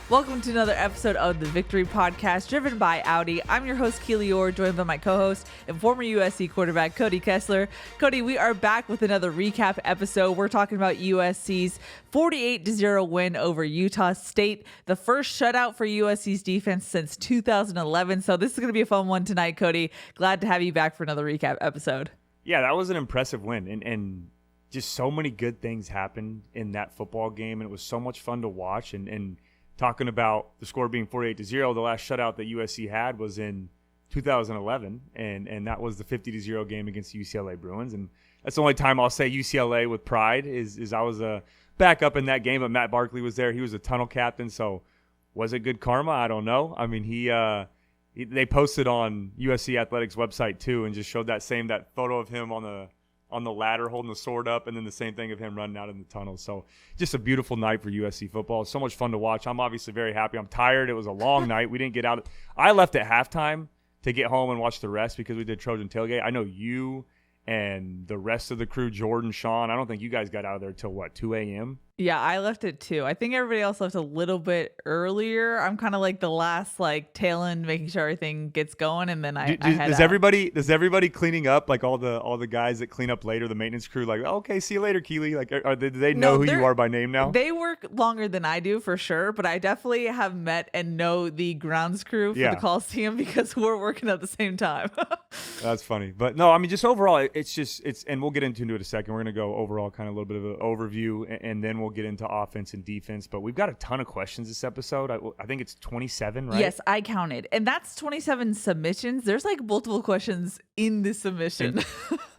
Welcome to another episode of the Victory Podcast, driven by Audi. I'm your host, Keely Eure, joined by my co-host and former USC quarterback, Cody Kessler. Cody, we are back with another recap episode. We're talking about USC's 48-0 win over Utah State, the first shutout for USC's defense since 2011. So this is going to be a fun one tonight, Cody. Glad to have you back for another recap episode. Yeah, that was an impressive win, and just so many good things happened in that football game, and it was so much fun to watch. And talking about the score being 48-0, the last shutout that USC had was in 2011, and that was the 50-0 game against the UCLA Bruins. And that's the only time I'll say UCLA with pride is I was a backup in that game, but Matt Barkley was there. He was a tunnel captain, so was it good karma? I don't know. I mean, they posted on USC Athletics website too, and just showed that photo of him on the ladder holding the sword up, and then the same thing of him running out in the tunnel. So just a beautiful night for USC football. So much fun to watch. I'm obviously very happy. I'm tired. It was a long night. We didn't get out. I left at halftime to get home and watch the rest because we did Trojan tailgate. I know you and the rest of the crew, Jordan, Sean, I don't think you guys got out of there till 2 a.m.? Yeah, I left at 2. I think everybody else left a little bit earlier. I'm kind of like the last tail end, making sure everything gets going, and then I head does out. Everybody cleaning up, like all the guys that clean up later, the maintenance crew, like, okay, see you later, Keely. Like, do they know who you are by name now? They work longer than I do for sure, but I definitely have met and know the grounds crew for the Coliseum because we're working at the same time. That's funny, but no, I mean, just overall, and we'll get into it in a second. We're gonna go overall, kind of a little bit of an overview, and then we'll get into offense and defense. But we've got a ton of questions this episode. I think it's 27, right? Yes, I counted, and that's 27 submissions. There's multiple questions in the submission.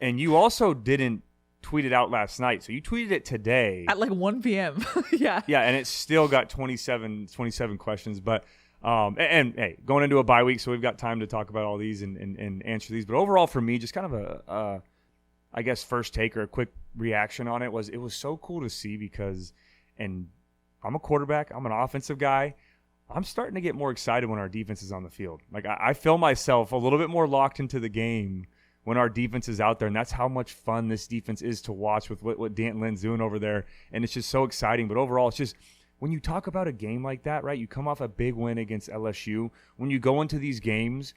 And you also didn't tweet it out last night, so you tweeted it today at 1 p.m. Yeah, and it's still got 27 questions. But and hey, going into a bye week, so we've got time to talk about all these and answer these. But overall, for me, just kind of a I guess first take or a quick reaction on it was so cool to see because, and I'm a quarterback, I'm an offensive guy, I'm starting to get more excited when our defense is on the field. Like I feel myself a little bit more locked into the game when our defense is out there, and that's how much fun this defense is to watch with what Dan Lynn's doing over there, and it's just so exciting. But overall, it's just when you talk about a game like that, right, you come off a big win against LSU, when you go into these games,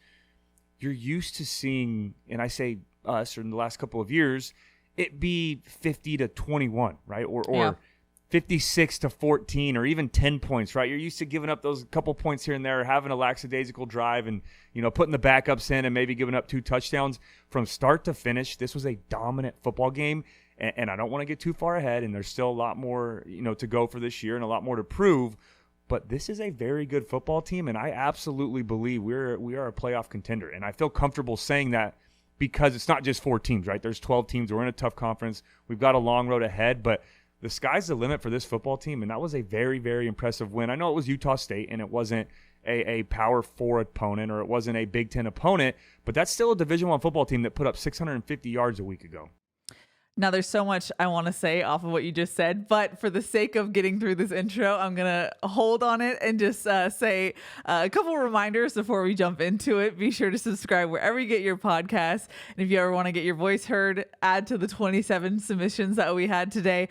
you're used to seeing, and I say us or in the last couple of years, it be 50-21, right? Or 56-14 or even 10 points, right? You're used to giving up those couple points here and there, having a lackadaisical drive and, putting the backups in and maybe giving up 2 touchdowns. From start to finish, this was a dominant football game, and I don't want to get too far ahead, and there's still a lot more, to go for this year and a lot more to prove. But this is a very good football team, and I absolutely believe we are a playoff contender. And I feel comfortable saying that because it's not just 4 teams, right? There's 12 teams. We're in a tough conference. We've got a long road ahead, but the sky's the limit for this football team, and that was a very, very impressive win. I know it was Utah State, and it wasn't a Power 4 opponent or it wasn't a Big Ten opponent, but that's still a Division I football team that put up 650 yards a week ago. Now, there's so much I want to say off of what you just said, but for the sake of getting through this intro, I'm going to hold on it and just say a couple reminders before we jump into it. Be sure to subscribe wherever you get your podcasts. And if you ever want to get your voice heard, add to the 27 submissions that we had today.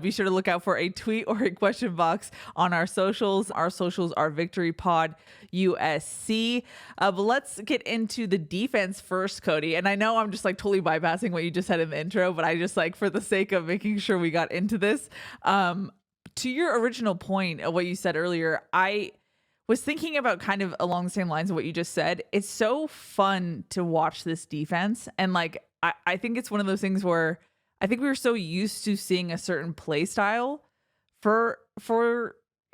Be sure to look out for a tweet or a question box on our socials. Our socials are Victory Pod USC. But let's get into the defense first, Cody. And I know I'm just totally bypassing what you just said in the intro, but I just for the sake of making sure we got into this, to your original point of what you said earlier, I was thinking about kind of along the same lines of what you just said. It's so fun to watch this defense. And I think it's one of those things where I think we were so used to seeing a certain play style for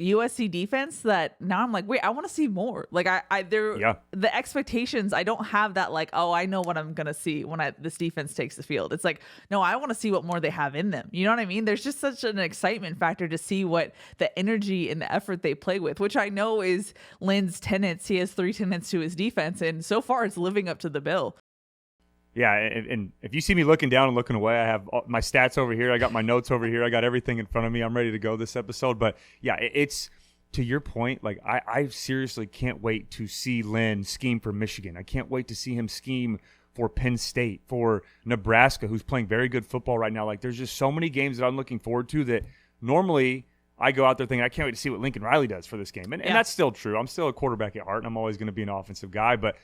USC defense that now I'm wait, I want to see more. The expectations, I don't have that I know what I'm going to see when this defense takes the field. It's no, I want to see what more they have in them. You know what I mean? There's just such an excitement factor to see what the energy and the effort they play with, which I know is Lynn's tenets. He has 3 tenets to his defense, and so far it's living up to the bill. Yeah, and if you see me looking down and looking away, I have my stats over here. I got my notes over here. I got everything in front of me. I'm ready to go this episode. But, yeah, it's to your point, I seriously can't wait to see Lynn scheme for Michigan. I can't wait to see him scheme for Penn State, for Nebraska, who's playing very good football right now. There's just so many games that I'm looking forward to that normally I go out there thinking I can't wait to see what Lincoln Riley does for this game. And that's still true. I'm still a quarterback at heart, and I'm always going to be an offensive guy. But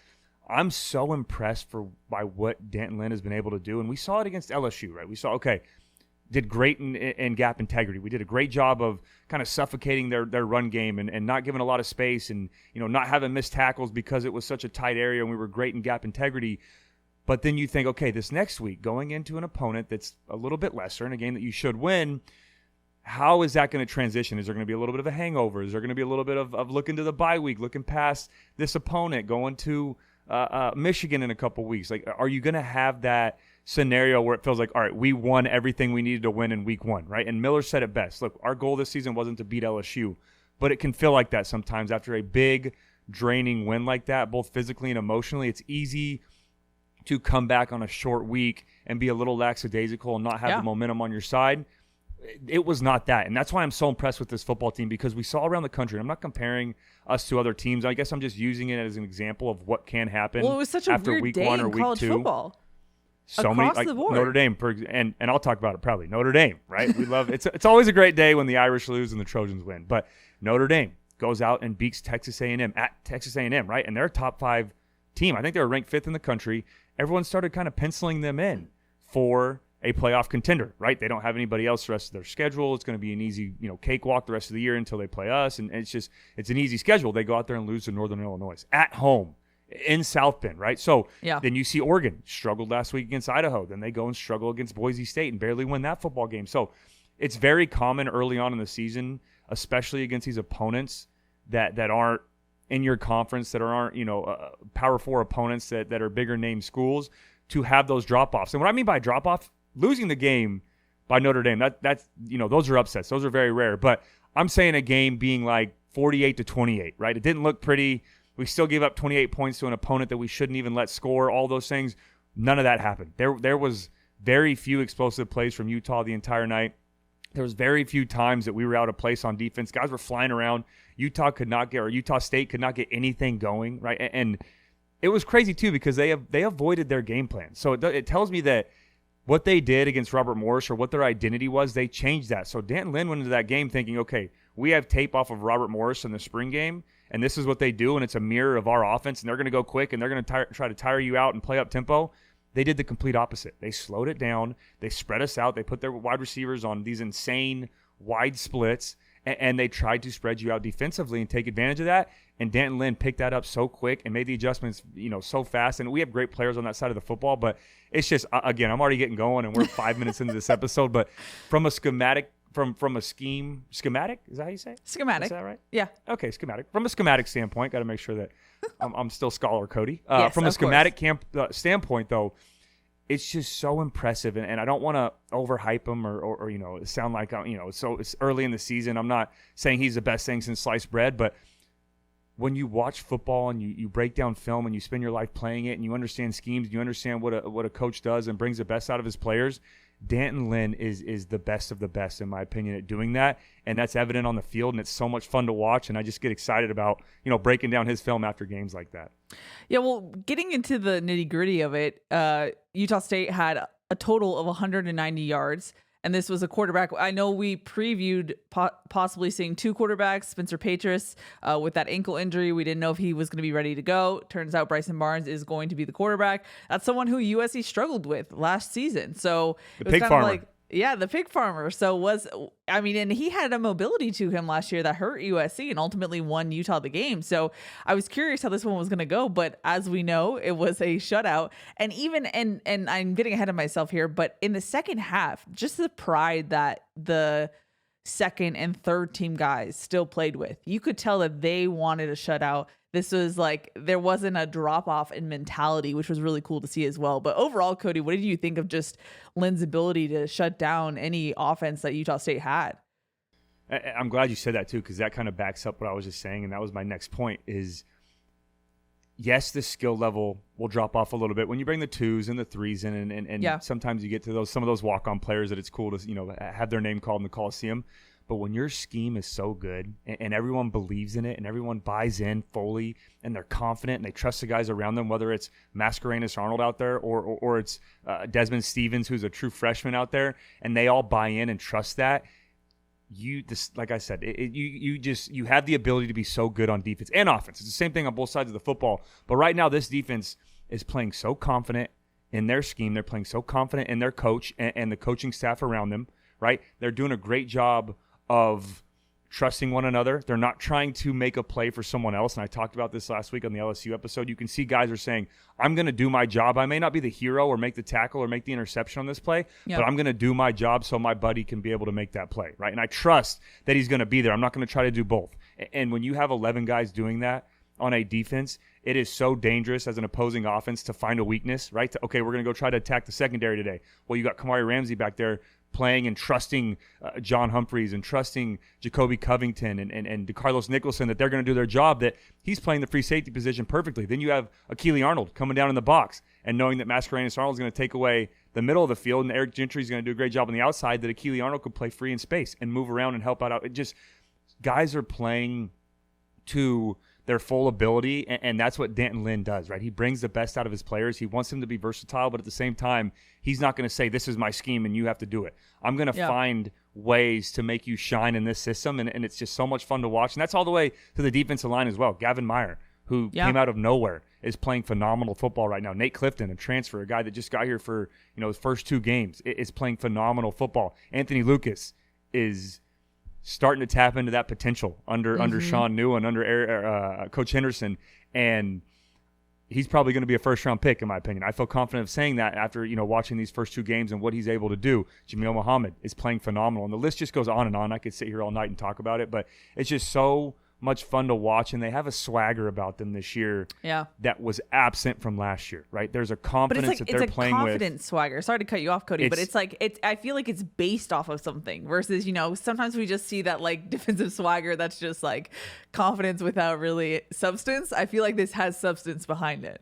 I'm so impressed by what D'Anton Lynn has been able to do. And we saw it against LSU, right? We saw, did great in gap integrity. We did a great job of kind of suffocating their run game and not giving a lot of space and, not having missed tackles because it was such a tight area and we were great in gap integrity. But then you think, okay, this next week, going into an opponent that's a little bit lesser in a game that you should win, how is that going to transition? Is there going to be a little bit of a hangover? Is there going to be a little bit of looking to the bye week, looking past this opponent, going to Michigan in a couple weeks? Like, are you going to have that scenario where it feels like, all right, we won everything we needed to win in week one, right? And Miller said it best. Look, our goal this season wasn't to beat LSU, but it can feel like that sometimes after a big, draining win like that, both physically and emotionally. It's easy to come back on a short week and be a little lackadaisical and not have the momentum on your side. It was not that. And that's why I'm so impressed with this football team, because we saw around the country, and I'm not comparing us to other teams. I guess I'm just using it as an example of what can happen it was such a after weird week day 1 or in week college 2. Football. So Across many, the board. Notre Dame, and I'll talk about it proudly. Notre Dame, right? We love it's always a great day when the Irish lose and the Trojans win. But Notre Dame goes out and beats Texas A&M at Texas A&M, right? And they're a top 5 team. I think they were ranked 5th in the country. Everyone started kind of penciling them in for a playoff contender, right? They don't have anybody else the rest of their schedule. It's going to be an easy, cakewalk the rest of the year until they play us. And it's an easy schedule. They go out there and lose to Northern Illinois at home in South Bend, right? So then you see Oregon struggled last week against Idaho. Then they go and struggle against Boise State and barely win that football game. So it's very common early on in the season, especially against these opponents that aren't in your conference, that aren't, Power 4 opponents that are bigger name schools, to have those drop-offs. And what I mean by drop-off, losing the game by Notre Dame, that's those are upsets. Those are very rare. But I'm saying a game being like 48-28, right? It didn't look pretty. We still gave up 28 points to an opponent that we shouldn't even let score, all those things. None of that happened. There was very few explosive plays from Utah the entire night. There was very few times that we were out of place on defense. Guys were flying around. Utah State could not get anything going, right? And it was crazy too, because they avoided their game plan. So it tells me that what they did against Robert Morris, or what their identity was, they changed that. So D'Anton Lynn went into that game thinking, okay, we have tape off of Robert Morris in the spring game, and this is what they do, and it's a mirror of our offense, and they're going to go quick, and they're going to try to tire you out and play up tempo. They did the complete opposite. They slowed it down. They spread us out. They put their wide receivers on these insane wide splits, and they tried to spread you out defensively and take advantage of that. And D'Anton Lynn picked that up so quick and made the adjustments, so fast. And we have great players on that side of the football, but it's just, again, I'm already getting going, and we're 5 minutes into this episode. But from a schematic, from a schematic, is that how you say it? Schematic. Is that right? Yeah. Okay, schematic. From a schematic standpoint, got to make sure that I'm still Scholar Cody. Yes, from a of schematic standpoint, though, it's just so impressive, and I don't want to overhype him or sound like so it's early in the season. I'm not saying he's the best thing since sliced bread, but when you watch football and you break down film and you spend your life playing it and you understand schemes, and you understand what a coach does and brings the best out of his players, D'Anton Lynn is the best of the best, in my opinion, at doing that, and that's evident on the field, and it's so much fun to watch, and I just get excited about breaking down his film after games like that. Yeah, well, getting into the nitty-gritty of it, Utah State had a total of 190 yards, and this was a quarterback. I know we previewed possibly seeing 2 quarterbacks, Spencer Petras with that ankle injury. We didn't know if he was going to be ready to go. Turns out Bryson Barnes is going to be the quarterback. That's someone who USC struggled with last season. So the pig farmer. The pig farmer. And he had a mobility to him last year that hurt USC and ultimately won Utah the game. So I was curious how this one was going to go, but as we know, it was a shutout. And even, and I'm getting ahead of myself here, but in the second half, just the pride that the second and third team guys still played with, you could tell that they wanted a shutout. This was like, there wasn't a drop off in mentality, which was really cool to see as well. But overall, Cody, what did you think of just Lynn's ability to shut down any offense that Utah State had? I'm glad you said that too, because that kind of backs up what I was just saying. And that was my next point is, yes, the skill level will drop off a little bit when you bring the 2s and the 3s in, and sometimes you get to some of those walk-on players that it's cool to, have their name called in the Coliseum. But when your scheme is so good and everyone believes in it and everyone buys in fully and they're confident and they trust the guys around them, whether it's Mascarenas Arnold out there or it's Desmond Stevens, who's a true freshman out there, and they all buy in and trust that, like I said, you have the ability to be so good on defense and offense. It's the same thing on both sides of the football. But right now, this defense is playing so confident in their scheme. They're playing so confident in their coach and the coaching staff around them, right? They're doing a great job of trusting one another. They're not trying to make a play for someone else. And I talked about this last week on the LSU episode. You can see guys are saying, I'm going to do my job. I may not be the hero or make the tackle or make the interception on this play, but I'm going to do my job so my buddy can be able to make that play, right? And I trust that he's going to be there. I'm not going to try to do both. And when you have 11 guys doing that on a defense, it is so dangerous as an opposing offense to find a weakness, right? Okay, we're going to go try to attack the secondary today. Well, you got Kamari Ramsey back there playing and trusting John Humphreys and trusting Jacoby Covington and DeCarlos Nicholson that they're going to do their job, that he's playing the free safety position perfectly. Then you have a Keely Arnold coming down in the box and knowing that Mascarenas Arnold is going to take away the middle of the field and Eric Gentry is going to do a great job on the outside, that a Keely Arnold could play free in space and move around and help out. It just, guys are playing to their full ability, and that's what D'Anton Lynn does, right? He brings the best out of his players. He wants them to be versatile, but at the same time, he's not going to say, this is my scheme and you have to do it. I'm going to find ways to make you shine in this system, and it's just so much fun to watch. And that's all the way to the defensive line as well. Gavin Meyer, who came out of nowhere, is playing phenomenal football right now. Nate Clifton, a transfer, a guy that just got here for his first 2 games, is playing phenomenal football. Anthony Lucas is starting to tap into that potential under Sean New and under Coach Henderson, and he's probably going to be a first-round pick, in my opinion. I feel confident of saying that after watching these first 2 games and what he's able to do. Jameel Muhammad is playing phenomenal, and the list just goes on and on. I could sit here all night and talk about it, but it's just so much fun to watch, and they have a swagger about them this year that was absent from last year, right? There's a confidence that they're playing with. It's a confident swagger. Sorry to cut you off, Cody, but I feel like it's based off of something versus, sometimes we just see that like defensive swagger that's just like confidence without really substance. I feel like this has substance behind it.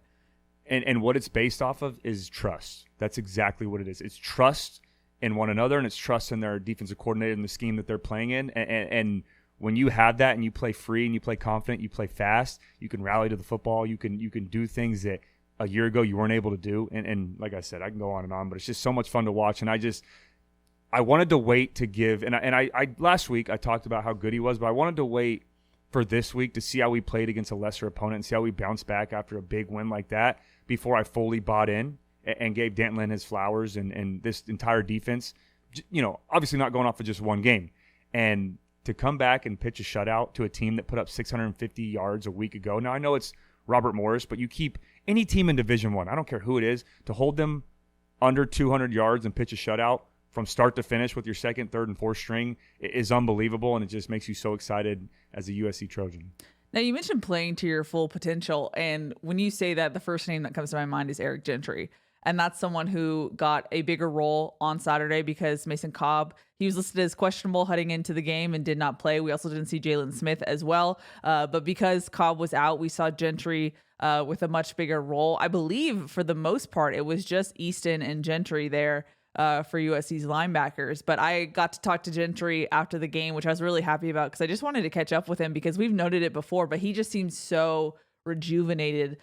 And what it's based off of is trust. That's exactly what it is. It's trust in one another, and it's trust in their defensive coordinator and the scheme that they're playing in. And when you have that and you play free and you play confident, you play fast, you can rally to the football, you can do things that a year ago you weren't able to do. And like I said, I can go on and on, but it's just so much fun to watch. And I wanted to wait to give, and I last week I talked about how good he was, but I wanted to wait for this week to see how we played against a lesser opponent and see how we bounced back after a big win like that before I fully bought in and gave D'Anton Lynn his flowers and this entire defense, obviously not going off of just one game. And to come back and pitch a shutout to a team that put up 650 yards a week ago. Now, I know it's Robert Morris, but you keep any team in Division I don't care who it is, to hold them under 200 yards and pitch a shutout from start to finish with your second, third, and fourth string is unbelievable, and it just makes you so excited as a USC Trojan. Now, you mentioned playing to your full potential, and when you say that, the first name that comes to my mind is Eric Gentry. And that's someone who got a bigger role on Saturday because Mason Cobb, he was listed as questionable heading into the game and did not play. We also didn't see Jalen Smith as well. But because Cobb was out, we saw Gentry with a much bigger role. I believe for the most part, it was just Easton and Gentry there for USC's linebackers. But I got to talk to Gentry after the game, which I was really happy about because I just wanted to catch up with him because we've noted it before, but he just seems so rejuvenated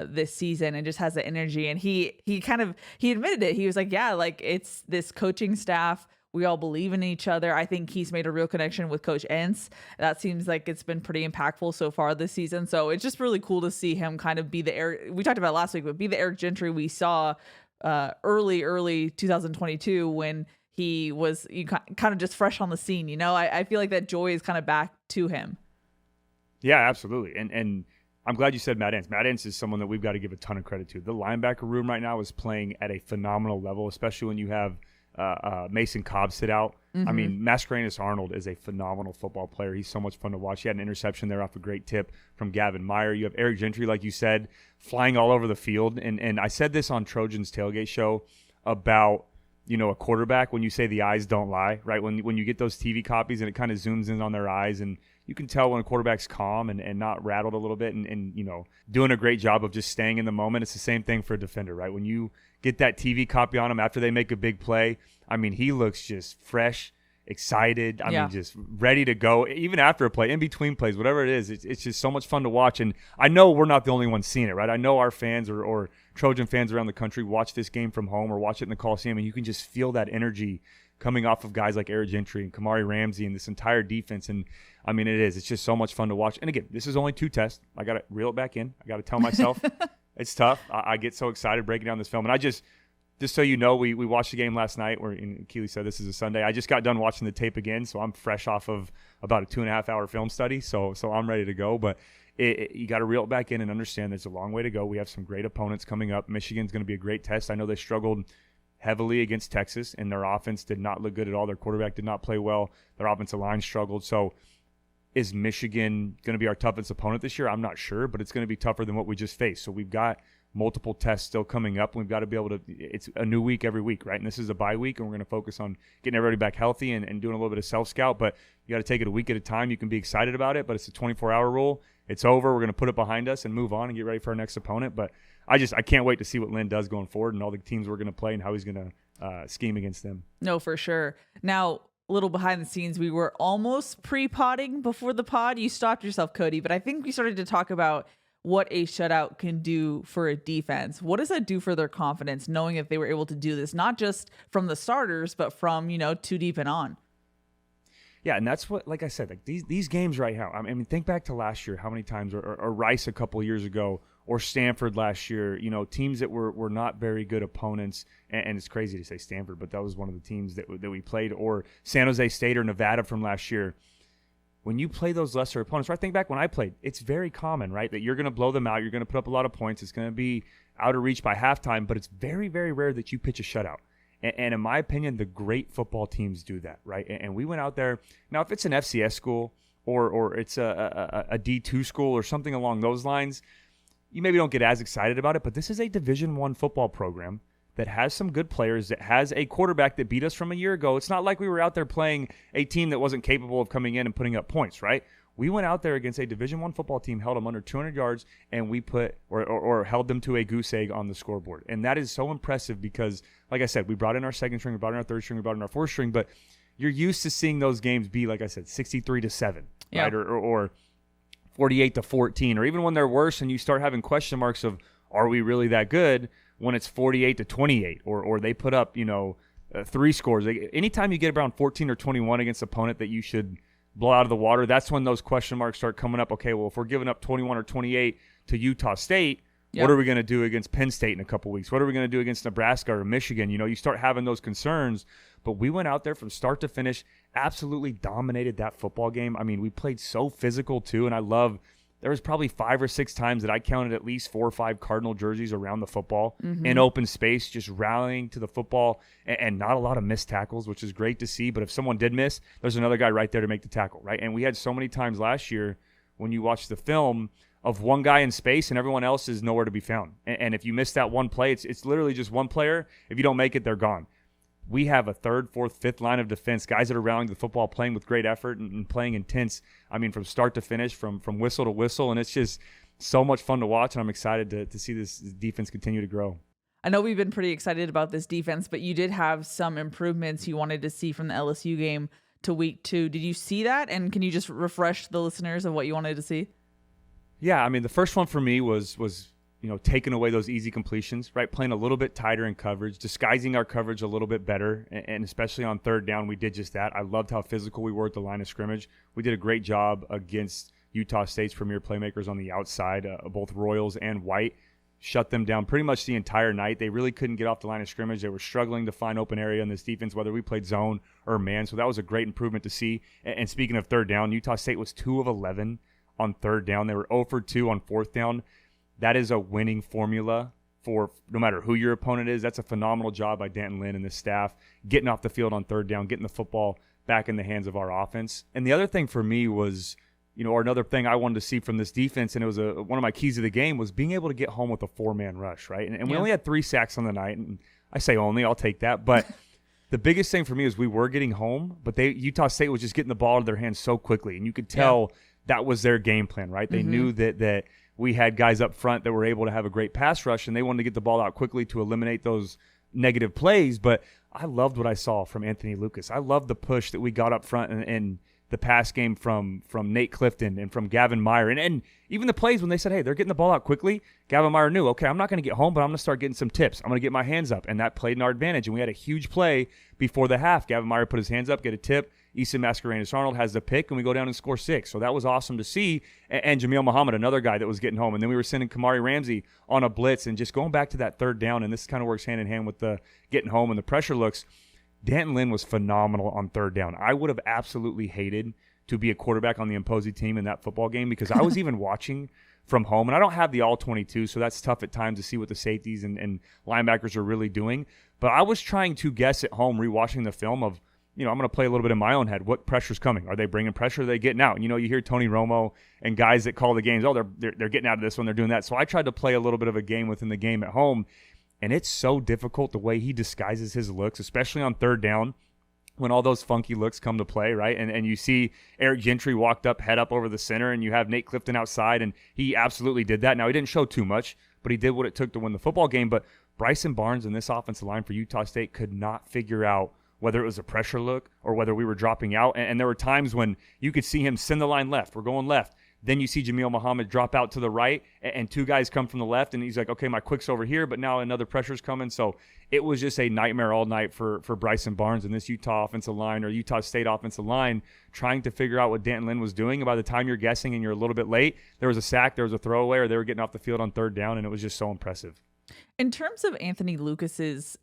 this season and just has the energy. And he admitted it. He was like, yeah, like it's this coaching staff. We all believe in each other. I think he's made a real connection with Coach Entz. That seems like it's been pretty impactful so far this season. So it's just really cool to see him kind of be the Eric, we talked about last week, but be the Eric Gentry we saw early 2022 when he was kind of just fresh on the scene. I feel like that joy is kind of back to him. Yeah, absolutely. And I'm glad you said Matt Entz. Matt Entz is someone that we've got to give a ton of credit to. The linebacker room right now is playing at a phenomenal level, especially when you have Mason Cobb sit out. I mean, Mascarenas Arnold is a phenomenal football player. He's so much fun to watch. He had an interception there off a great tip from Gavin Meyer. You have Eric Gentry, like you said, flying all over the field. And I said this on Trojans Tailgate Show about, a quarterback, when you say the eyes don't lie, right? When you get those TV copies and it kind of zooms in on their eyes, and you can tell when a quarterback's calm and not rattled a little bit and doing a great job of just staying in the moment. It's the same thing for a defender, right? When you get that TV copy on him after they make a big play, I mean, he looks just fresh, excited. I mean, just ready to go, even after a play, in between plays, whatever it is. It's just so much fun to watch. And I know we're not the only ones seeing it, right? I know our fans or Trojan fans around the country watch this game from home or watch it in the Coliseum, and you can just feel that energy coming off of guys like Eric Gentry and Kamari Ramsey and this entire defense. And, I mean, it's just so much fun to watch. And, again, this is only 2 tests. I got to reel it back in. I got to tell myself it's tough. I get so excited breaking down this film. And I just so you know, we watched the game last night where Keely said this is a Sunday. I just got done watching the tape again, so I'm fresh off of about a 2.5-hour film study. So I'm ready to go. But you got to reel it back in and understand there's a long way to go. We have some great opponents coming up. Michigan's going to be a great test. I know they struggled heavily against Texas, and their offense did not look good at all. Their quarterback did not play well. Their offensive line struggled. So is Michigan going to be our toughest opponent this year? I'm not sure, but it's going to be tougher than what we just faced. So we've got multiple tests still coming up. We've got to be able to – it's a new week every week, right? And this is a bye week, and we're going to focus on getting everybody back healthy and doing a little bit of self-scout. But you got to take it a week at a time. You can be excited about it, but it's a 24-hour rule. It's over. We're going to put it behind us and move on and get ready for our next opponent. But I can't wait to see what Lynn does going forward and all the teams we're going to play and how he's going to scheme against them. No, for sure. Now, a little behind the scenes, we were almost pre-podding before the pod. You stopped yourself, Cody, but I think we started to talk about what a shutout can do for a defense. What does that do for their confidence, knowing that they were able to do this, not just from the starters, but from, 2 deep and on? Yeah, and that's what, like I said, like these games right now. I mean, think back to last year, how many times, or Rice a couple of years ago, or Stanford last year, teams that were not very good opponents. And it's crazy to say Stanford, but that was one of the teams that we played, or San Jose State or Nevada from last year. When you play those lesser opponents, right? Think back when I played, it's very common, right, that you're going to blow them out. You're going to put up a lot of points. It's going to be out of reach by halftime, but it's very, very rare that you pitch a shutout. And in my opinion, the great football teams do that, right? And we went out there. Now, if it's an FCS school or it's a D2 school or something along those lines, you maybe don't get as excited about it. But this is a Division I football program that has some good players, that has a quarterback that beat us from a year ago. It's not like we were out there playing a team that wasn't capable of coming in and putting up points, right? We went out there against a Division I football team, held them under 200 yards, and we put or held them to a goose egg on the scoreboard. And that is so impressive because, like I said, we brought in our second string, we brought in our third string, we brought in our fourth string, but you're used to seeing those games be, like I said, 63-7, yeah, right? Or 48-14, or even when they're worse and you start having question marks of, are we really that good, when it's 48-28, or they put up, 3 scores. Anytime you get around 14 or 21 against an opponent that you should blow out of the water, that's when those question marks start coming up. Okay, well, if we're giving up 21 or 28 to Utah State, yep, what are we going to do against Penn State in a couple weeks? What are we going to do against Nebraska or Michigan? You start having those concerns. But we went out there from start to finish, absolutely dominated that football game. I mean, we played so physical too, and I love – there was probably 5 or 6 times that I counted at least 4 or 5 Cardinal jerseys around the football in open space, just rallying to the football, and not a lot of missed tackles, which is great to see. But if someone did miss, there's another guy right there to make the tackle, right? And we had so many times last year when you watch the film of one guy in space and everyone else is nowhere to be found. And if you miss that one play, it's literally just one player. If you don't make it, they're gone. We have a 3rd, 4th, 5th line of defense, guys that are rallying the football, playing with great effort and playing intense. I mean, from start to finish, from whistle to whistle, and it's just so much fun to watch, and I'm excited to see this defense continue to grow. I know we've been pretty excited about this defense, but you did have some improvements you wanted to see from the LSU game to week 2. Did you see that? And can you just refresh the listeners of what you wanted to see? Yeah, I mean, the first one for me was taking away those easy completions, right? Playing a little bit tighter in coverage, disguising our coverage a little bit better, and especially on 3rd down, we did just that. I loved how physical we were at the line of scrimmage. We did a great job against Utah State's premier playmakers on the outside, both Royals and White. Shut them down pretty much the entire night. They really couldn't get off the line of scrimmage. They were struggling to find open area in this defense, whether we played zone or man, so that was a great improvement to see. And speaking of 3rd down, Utah State was 2 of 11 on 3rd down. They were 0 for 2 on 4th down. That is a winning formula for no matter who your opponent is. That's a phenomenal job by Danton Lynn and the staff, getting off the field on 3rd down, getting the football back in the hands of our offense. And the other thing for me was, or another thing I wanted to see from this defense, and it was one of my keys of the game, was being able to get home with a 4-man rush, right? And we only had 3 sacks on the night, and I say only, I'll take that. But the biggest thing for me is we were getting home, but Utah State was just getting the ball out of their hands so quickly, and you could tell that was their game plan, right? They knew that we had guys up front that were able to have a great pass rush, and they wanted to get the ball out quickly to eliminate those negative plays. But I loved what I saw from Anthony Lucas. I loved the push that we got up front and the pass game from Nate Clifton and from Gavin Meyer. And even the plays when they said, hey, they're getting the ball out quickly, Gavin Meyer knew, okay, I'm not going to get home, but I'm going to start getting some tips. I'm going to get my hands up. And that played in our advantage. And we had a huge play before the half. Gavin Meyer put his hands up, get a tip. Easton Mascarenas-Arnold has the pick, and we go down and score 6. So that was awesome to see. And Jameel Muhammad, another guy that was getting home. And then we were sending Kamari Ramsey on a blitz and just going back to that third down. And this kind of works hand in hand with the getting home and the pressure looks. Danton Lynn was phenomenal on third down. I would have absolutely hated to be a quarterback on the opposing team in that football game because I was even watching from home. And I don't have the all-22, so that's tough at times to see what the safeties and linebackers are really doing. But I was trying to guess at home, rewatching the film of, I'm going to play a little bit in my own head. What pressure's coming? Are they bringing pressure? Are they getting out? You hear Tony Romo and guys that call the games, they're getting out of this one, they're doing that. So I tried to play a little bit of a game within the game at home, and it's so difficult the way he disguises his looks, especially on third down when all those funky looks come to play, right? And you see Eric Gentry walked up, head up over the center, and you have Nate Clifton outside, and he absolutely did that. Now, he didn't show too much, but he did what it took to win the football game. But Bryson Barnes and this offensive line for Utah State could not figure out whether it was a pressure look or whether we were dropping out. And there were times when you could see him send the line left. We're going left. Then you see Jameel Muhammad drop out to the right, and two guys come from the left, and he's like, okay, my quick's over here, but now another pressure's coming. So it was just a nightmare all night for Bryson Barnes and this Utah offensive line or Utah State offensive line trying to figure out what Danton Lynn was doing. And by the time you're guessing and you're a little bit late, there was a sack, there was a throwaway, or they were getting off the field on third down, and it was just so impressive. In terms of Anthony Lucas's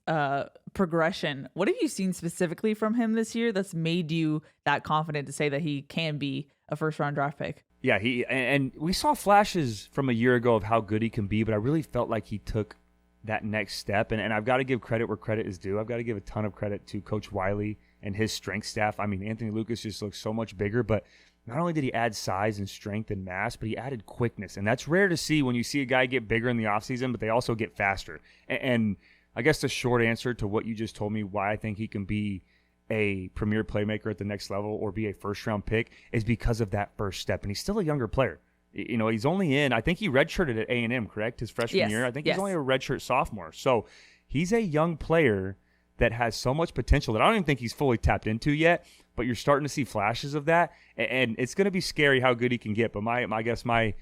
progression, what have you seen specifically from him this year that's made you that confident to say that he can be a first-round draft pick? Yeah, and we saw flashes from a year ago of how good he can be, but I really felt like he took that next step. And I've got to give credit where credit is due. I've got to give a ton of credit to Coach Wiley and his strength staff. I mean, Anthony Lucas just looks so much bigger, but not only did he add size and strength and mass, but he added quickness. And that's rare to see when you see a guy get bigger in the offseason, but they also get faster. And I guess the short answer to what you just told me, why I think he can be a premier playmaker at the next level or be a first-round pick, is because of that first step. And he's still a younger player. He's only I think he redshirted at A&M, correct, his freshman year? I think he's only a redshirt sophomore. So he's a young player that has so much potential that I don't even think he's fully tapped into yet, but you're starting to see flashes of that, and it's going to be scary how good he can get. But I guess my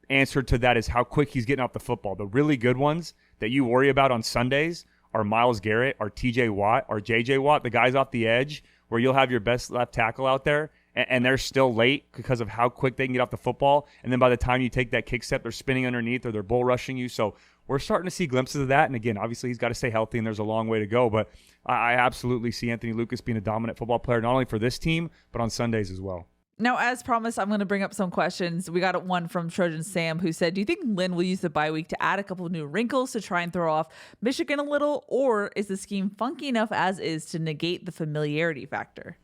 answer to that is how quick he's getting off the football. The really good ones that you worry about on Sundays are Myles Garrett, or TJ Watt, or JJ Watt, the guys off the edge where you'll have your best left tackle out there, and they're still late because of how quick they can get off the football. And then by the time you take that kick step, they're spinning underneath or they're bull rushing you. So we're starting to see glimpses of that. And again, obviously he's got to stay healthy and there's a long way to go. But I absolutely see Anthony Lucas being a dominant football player, not only for this team, but on Sundays as well. Now, as promised, I'm going to bring up some questions. We got one from Trojan Sam who said, do you think Lynn will use the bye week to add a couple of new wrinkles to try and throw off Michigan a little, or is the scheme funky enough as is to negate the familiarity factor?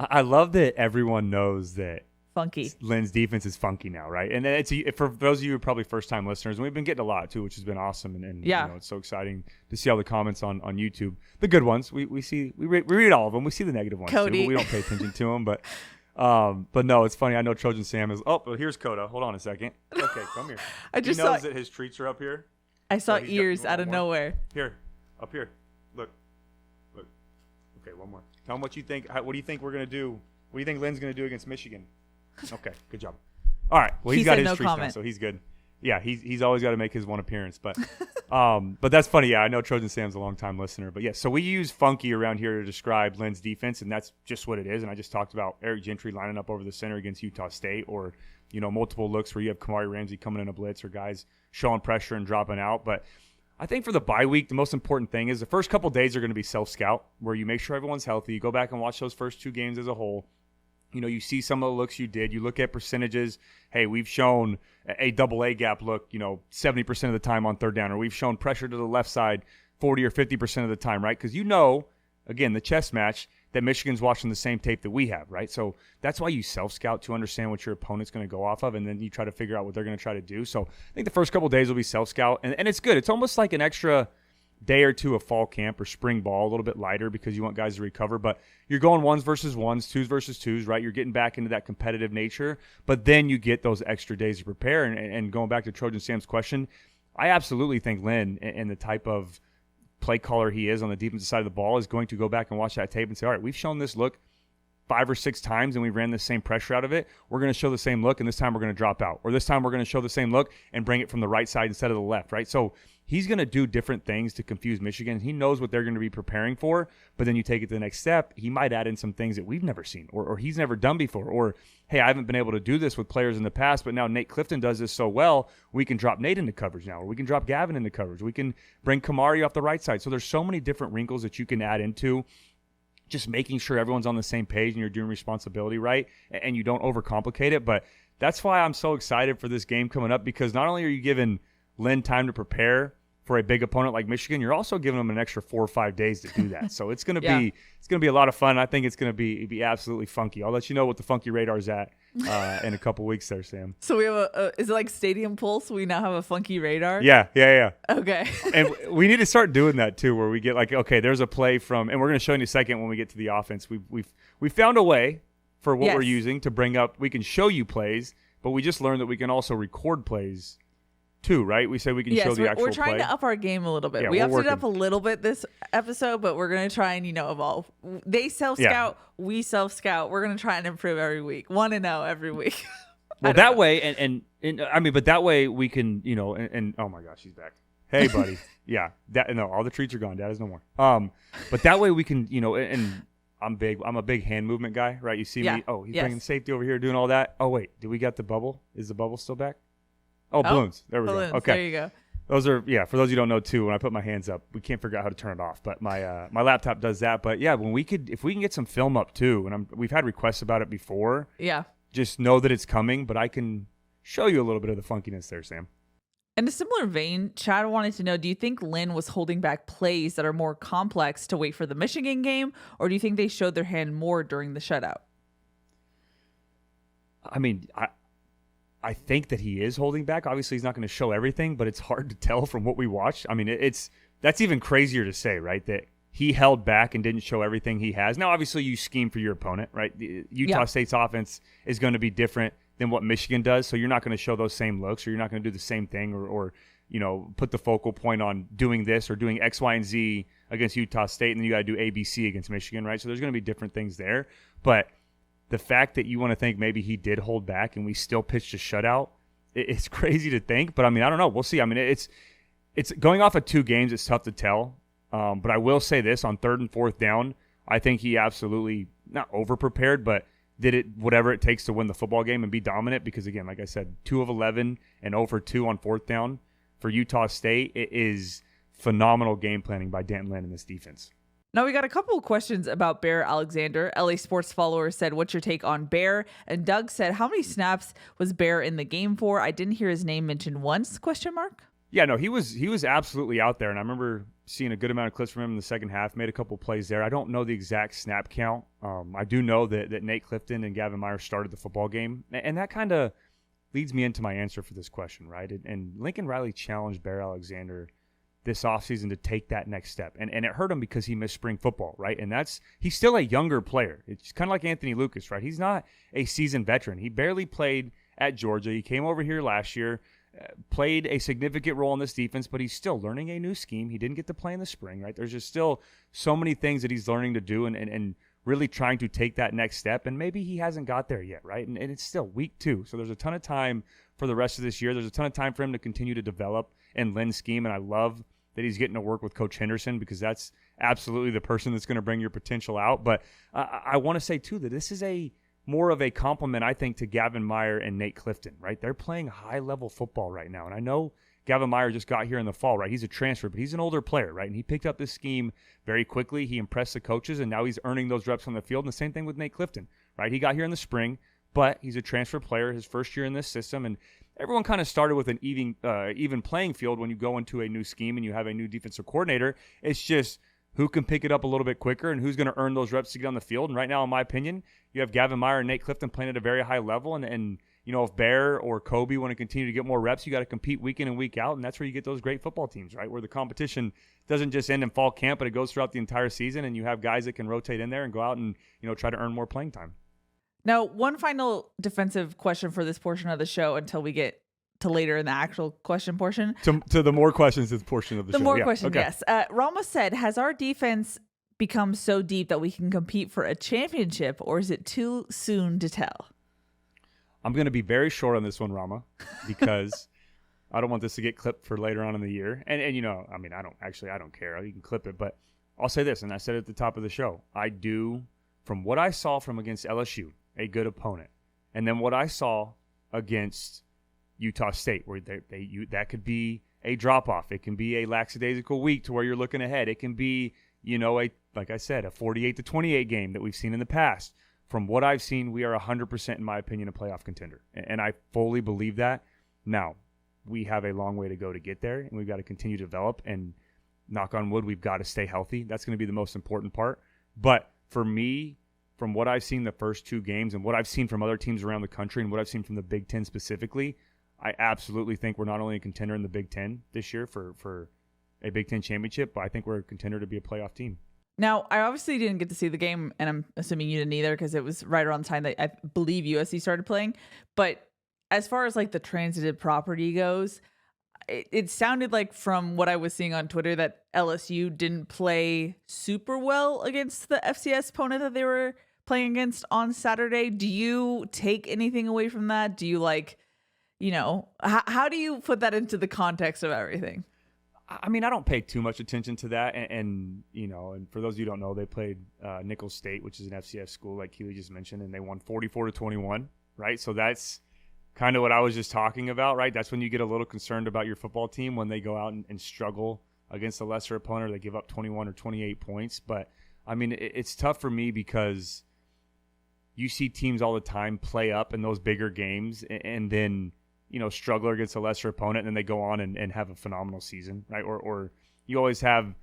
I love that everyone knows that funky Lynn's defense is funky now, right? And it's for those of you who are probably first-time listeners, and we've been getting a lot too, which has been awesome. And yeah, it's so exciting to see all the comments on YouTube. The good ones, we read all of them. We see the negative ones Cody. too, but we don't pay attention to them. But no, it's funny. I know Trojan Sam is. Oh, well, here's Coda. Hold on a second. Okay, come here. He knows that his treats are up here. I saw ears out of nowhere. Here, up here. Look. Okay, one more. Tell him what you think. What do you think we're gonna do? What do you think Lynn's gonna do against Michigan? Okay, good job. All right. Well, he's got his treats now, so he's good. Yeah, he's always got to make his one appearance, but that's funny. Yeah, I know Trojan Sam's a long-time listener, but yeah. So we use funky around here to describe Lynn's defense, and that's just what it is. And I just talked about Eric Gentry lining up over the center against Utah State, or multiple looks where you have Kamari Ramsey coming in a blitz, or guys showing pressure and dropping out. But I think for the bye week, the most important thing is the first couple days are going to be self-scout, where you make sure everyone's healthy. You go back and watch those first two games as a whole. You see some of the looks you did. You look at percentages. Hey, we've shown a double A gap look, 70% of the time on third down, or we've shown pressure to the left side 40 or 50% of the time, right? Because again, the chess match, that Michigan's watching the same tape that we have, right? So that's why you self-scout, to understand what your opponent's going to go off of, and then you try to figure out what they're going to try to do. So I think the first couple of days will be self-scout, and it's good. It's almost like an extra day or two of fall camp or spring ball, a little bit lighter because you want guys to recover, but you're going ones versus ones, twos versus twos, right? You're getting back into that competitive nature, but then you get those extra days to prepare. And going back to Trojan Sam's question, I absolutely think Lynn, and the type of play caller he is on the defensive side of the ball, is going to go back and watch that tape and say, all right, we've shown this look 5 or 6 times and we ran the same pressure out of it, we're going to show the same look, and this time we're going to drop out. Or this time we're going to show the same look and bring it from the right side instead of the left, right? So he's going to do different things to confuse Michigan. He knows what they're going to be preparing for, but then you take it to the next step. He might add in some things that we've never seen or he's never done before. Or, hey, I haven't been able to do this with players in the past, but now Nate Clifton does this so well, we can drop Nate into coverage now, or we can drop Gavin into coverage. We can bring Kamari off the right side. So there's so many different wrinkles that you can add into just making sure everyone's on the same page and you're doing responsibility right and you don't overcomplicate it. But that's why I'm so excited for this game coming up, because not only are you giving Lynn time to prepare for a big opponent like Michigan, you're also giving them an extra 4 or 5 days to do that. So it's going to be a lot of fun. I think it's going to be absolutely funky. I'll let you know what the funky radar's at in a couple weeks there, Sam. So we have is it like Stadium Pulse? We now have a funky radar? Yeah. Okay. And we need to start doing that too, where we get like, okay, there's a play from, and we're going to show you in a second when we get to the offense. We found a way for what we're using to bring up. We can show you plays, but we just learned that we can also record plays too, right? We say we can show the actual play. We're trying to up our game a little bit. Yeah, we upped it up a little bit this episode, but we're going to try and, evolve. They self-scout, we self-scout. We're going to try and improve every week. 1-0 every week. Well, that way, and I mean, but that way we can, and oh my gosh, he's back. Hey, buddy. Yeah. All the treats are gone. Dad is no more. But that way we can, and I'm a big hand movement guy, right? You see me. Oh, he's bringing safety over here, doing all that. Oh, wait, do we got the bubble? Is the bubble still back? Oh, balloons. There we go. Okay. There you go. Those are, for those you don't know too, when I put my hands up, we can't figure out how to turn it off, but my laptop does that. But yeah, if we can get some film up too, and we've had requests about it before. Yeah. Just know that it's coming, but I can show you a little bit of the funkiness there, Sam. In a similar vein, Chad wanted to know, do you think Lynn was holding back plays that are more complex to wait for the Michigan game, or do you think they showed their hand more during the shutout? I mean, I think that he is holding back. Obviously, he's not going to show everything, but it's hard to tell from what we watched. I mean, that's even crazier to say, right? That he held back and didn't show everything he has. Now, obviously, you scheme for your opponent, right? Utah State's offense is going to be different than what Michigan does, so you're not going to show those same looks, or you're not going to do the same thing, or put the focal point on doing this or doing X, Y, and Z against Utah State, and then you got to do A, B, C against Michigan, right? So there's going to be different things there, but the fact that you want to think maybe he did hold back and we still pitched a shutout, it's crazy to think. But, I mean, I don't know. We'll see. I mean, it's going off of 2 games. It's tough to tell. But I will say this, on 3rd and 4th down, I think he absolutely, not over-prepared, but did it whatever it takes to win the football game and be dominant. Because, again, like I said, 2 of 11 and 0 for 2 on 4th down for Utah State. It is phenomenal game planning by Dan Lynn and this defense. Now, we got a couple of questions about Bear Alexander. LA Sports follower said, what's your take on Bear? And Doug said, how many snaps was Bear in the game for? I didn't hear his name mentioned once, ? Yeah, no, he was absolutely out there. And I remember seeing a good amount of clips from him in the second half, made a couple plays there. I don't know the exact snap count. I do know that Nate Clifton and Gavin Meyer started the football game. And that kind of leads me into my answer for this question, right? And Lincoln Riley challenged Bear Alexander this offseason to take that next step. And it hurt him because he missed spring football, right? And he's still a younger player. It's kind of like Anthony Lucas, right? He's not a seasoned veteran. He barely played at Georgia. He came over here last year, played a significant role in this defense, but he's still learning a new scheme. He didn't get to play in the spring, right? There's just still so many things that he's learning to do and really trying to take that next step. And maybe he hasn't got there yet, right? And it's still week 2. So there's a ton of time for the rest of this year. There's a ton of time for him to continue to develop in Lynn's scheme. And I love that he's getting to work with Coach Henderson, because that's absolutely the person that's going to bring your potential out. But I want to say, too, that this is more of a compliment, I think, to Gavin Meyer and Nate Clifton, right? They're playing high-level football right now. And I know Gavin Meyer just got here in the fall, right? He's a transfer, but he's an older player, right? And he picked up this scheme very quickly. He impressed the coaches, and now he's earning those reps on the field. And the same thing with Nate Clifton, right? He got here in the spring, but he's a transfer player, his first year in this system. And everyone kind of started with an even playing field when you go into a new scheme and you have a new defensive coordinator. It's just who can pick it up a little bit quicker and who's going to earn those reps to get on the field. And right now, in my opinion, you have Gavin Meyer and Nate Clifton playing at a very high level. And if Bear or Kobe want to continue to get more reps, you got to compete week in and week out. And that's where you get those great football teams, right? Where the competition doesn't just end in fall camp, but it goes throughout the entire season. And you have guys that can rotate in there and go out and, try to earn more playing time. Now, one final defensive question for this portion of the show until we get to later in the actual question portion. To the more questions portion of the show. The more questions, okay. Yes. Ramos said, has our defense become so deep that we can compete for a championship, or is it too soon to tell? I'm going to be very short on this one, Rama, because I don't want this to get clipped for later on in the year. And I don't care. You can clip it. But I'll say this, and I said it at the top of the show. I do, from what I saw from against LSU, a good opponent, and then what I saw against Utah State, where that could be a drop-off. It can be a lackadaisical week to where you're looking ahead. It can be, like I said, a 48-28 game that we've seen in the past. From what I've seen, we are 100%, in my opinion, a playoff contender. And I fully believe that. Now, we have a long way to go to get there, and we've got to continue to develop. And knock on wood, we've got to stay healthy. That's going to be the most important part. But for me, from what I've seen the first two games and what I've seen from other teams around the country and what I've seen from the Big Ten specifically, I absolutely think we're not only a contender in the Big Ten this year for a Big Ten championship, but I think we're a contender to be a playoff team. Now, I obviously didn't get to see the game, and I'm assuming you didn't either because it was right around the time that I believe USC started playing. But as far as like the transitive property goes, it sounded like from what I was seeing on Twitter that LSU didn't play super well against the FCS opponent that they were playing against on Saturday. Do you take anything away from that? Do you how do you put that into the context of everything? I mean, I don't pay too much attention to that. And for those of you who don't know, they played Nicholls State, which is an FCS school, like Keely just mentioned, and they won 44-21, right? So that's kind of what I was just talking about, right? That's when you get a little concerned about your football team when they go out and struggle against a lesser opponent, or they give up 21 or 28 points. But, I mean, it's tough for me because you see teams all the time play up in those bigger games and then – struggle against a lesser opponent, and then they go on and have a phenomenal season, right? Or you always have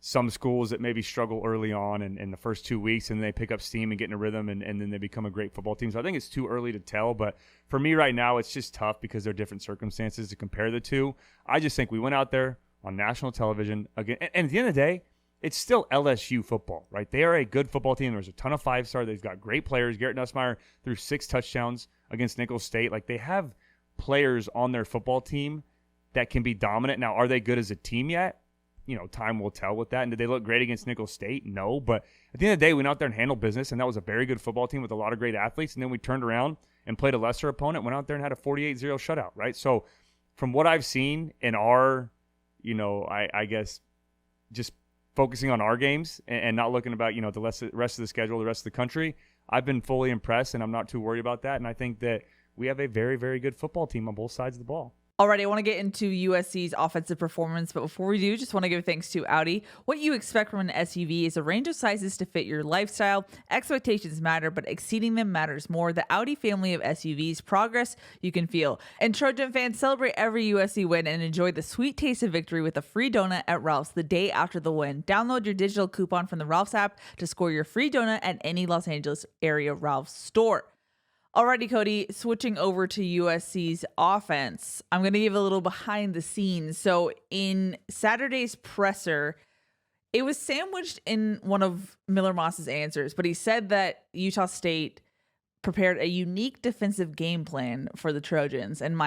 some schools that maybe struggle early on in the first 2 weeks, and they pick up steam and get in a rhythm, and then they become a great football team. So I think it's too early to tell, but for me right now, it's just tough because there are different circumstances to compare the two. I just think we went out there on national television again, and at the end of the day, it's still LSU football, right? They are a good football team. There's a ton of five-star. They've got great players. Garrett Nussmeier threw 6 touchdowns against Nicholls State. Like, they have players on their football team that can be dominant. Now, are they good as a team yet? Time will tell with that. And did they look great against Nicholls State? No. But at the end of the day, we went out there and handled business, and that was a very good football team with a lot of great athletes. And then we turned around and played a lesser opponent, went out there and had a 48-0 shutout, right? So from what I've seen in our, I guess just focusing on our games and not looking about, the rest of the schedule, the rest of the country, I've been fully impressed, and I'm not too worried about that. And I think that we have a very, very good football team on both sides of the ball. All right, I want to get into USC's offensive performance, but before we do, just want to give thanks to Audi. What you expect from an SUV is a range of sizes to fit your lifestyle. Expectations matter, but exceeding them matters more. The Audi family of SUVs, progress you can feel. And Trojan fans, celebrate every USC win and enjoy the sweet taste of victory with a free donut at Ralph's the day after the win. Download your digital coupon from the Ralph's app to score your free donut at any Los Angeles area Ralph's store. Alrighty, Cody, switching over to USC's offense, I'm going to give a little behind the scenes. So in Saturday's presser, it was sandwiched in one of Miller Moss's answers, but he said that Utah State prepared a unique defensive game plan for the Trojans. And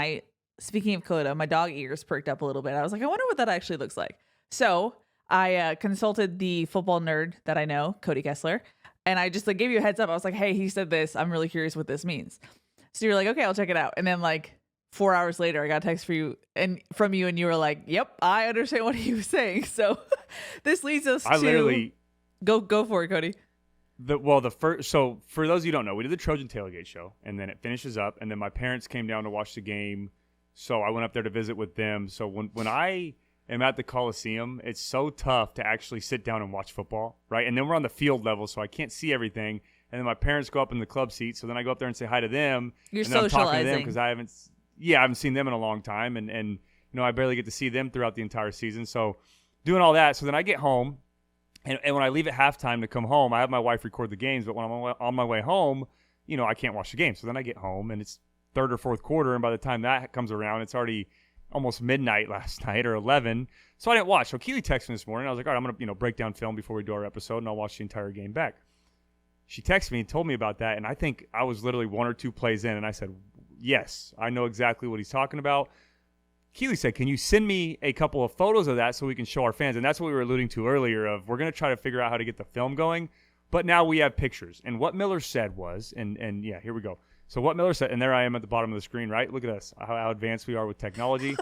speaking of Coda, my dog ears perked up a little bit. I was like, I wonder what that actually looks like. So I consulted the football nerd that I know, Cody Kessler. And I just gave you a heads up. I was like, hey, he said this. I'm really curious what this means. So you're like, okay, I'll check it out. And then 4 hours later, I got a text from you and you were like, yep, I understand what he was saying. So this leads us to go for it, Cody. So for those of you who don't know, we did the Trojan Tailgate show, and then it finishes up, and then my parents came down to watch the game. So I went up there to visit with them. So when I am at the Coliseum, it's so tough to actually sit down and watch football, right? And then we're on the field level, so I can't see everything. And then my parents go up in the club seat, so then I go up there and say hi to them. You're and then socializing. I'm talking to them because I haven't seen them in a long time, and I barely get to see them throughout the entire season. So doing all that, so then I get home, and when I leave at halftime to come home, I have my wife record the games, but when I'm on my way home, I can't watch the game. So then I get home, and it's third or fourth quarter, and by the time that comes around, it's already almost midnight last night or 11. So I didn't watch. So Keely texted me this morning. I was like, all right, I'm going to break down film before we do our episode, and I'll watch the entire game back. She texted me and told me about that, and I think I was literally 1 or 2 plays in, and I said, yes, I know exactly what he's talking about. Keely said, can you send me a couple of photos of that so we can show our fans? And that's what we were alluding to earlier of we're going to try to figure out how to get the film going. But now we have pictures. And what Miller said was, and yeah, here we go. So what Miller said, and there I am at the bottom of the screen, right? Look at us, how advanced we are with technology.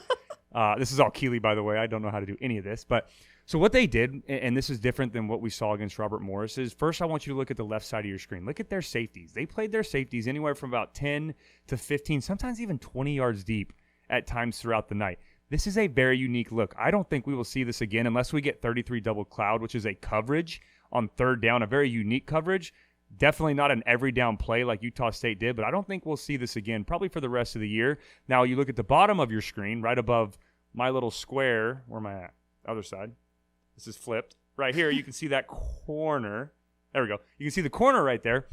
This is all Keely, by the way. I don't know how to do any of this. But so what they did, and this is different than what we saw against Robert Morris, is first I want you to look at the left side of your screen. Look at their safeties. They played their safeties anywhere from about 10 to 15, sometimes even 20 yards deep at times throughout the night. This is a very unique look. I don't think we will see this again unless we get 33 double cloud, which is a coverage on third down, a very unique coverage. Definitely not an every down play like Utah State did, but I don't think we'll see this again probably for the rest of the year. Now, you look at the bottom of your screen, right above my little square. Where am I at? Other side. This is flipped. Right here, you can see that corner. There we go. You can see the corner right there.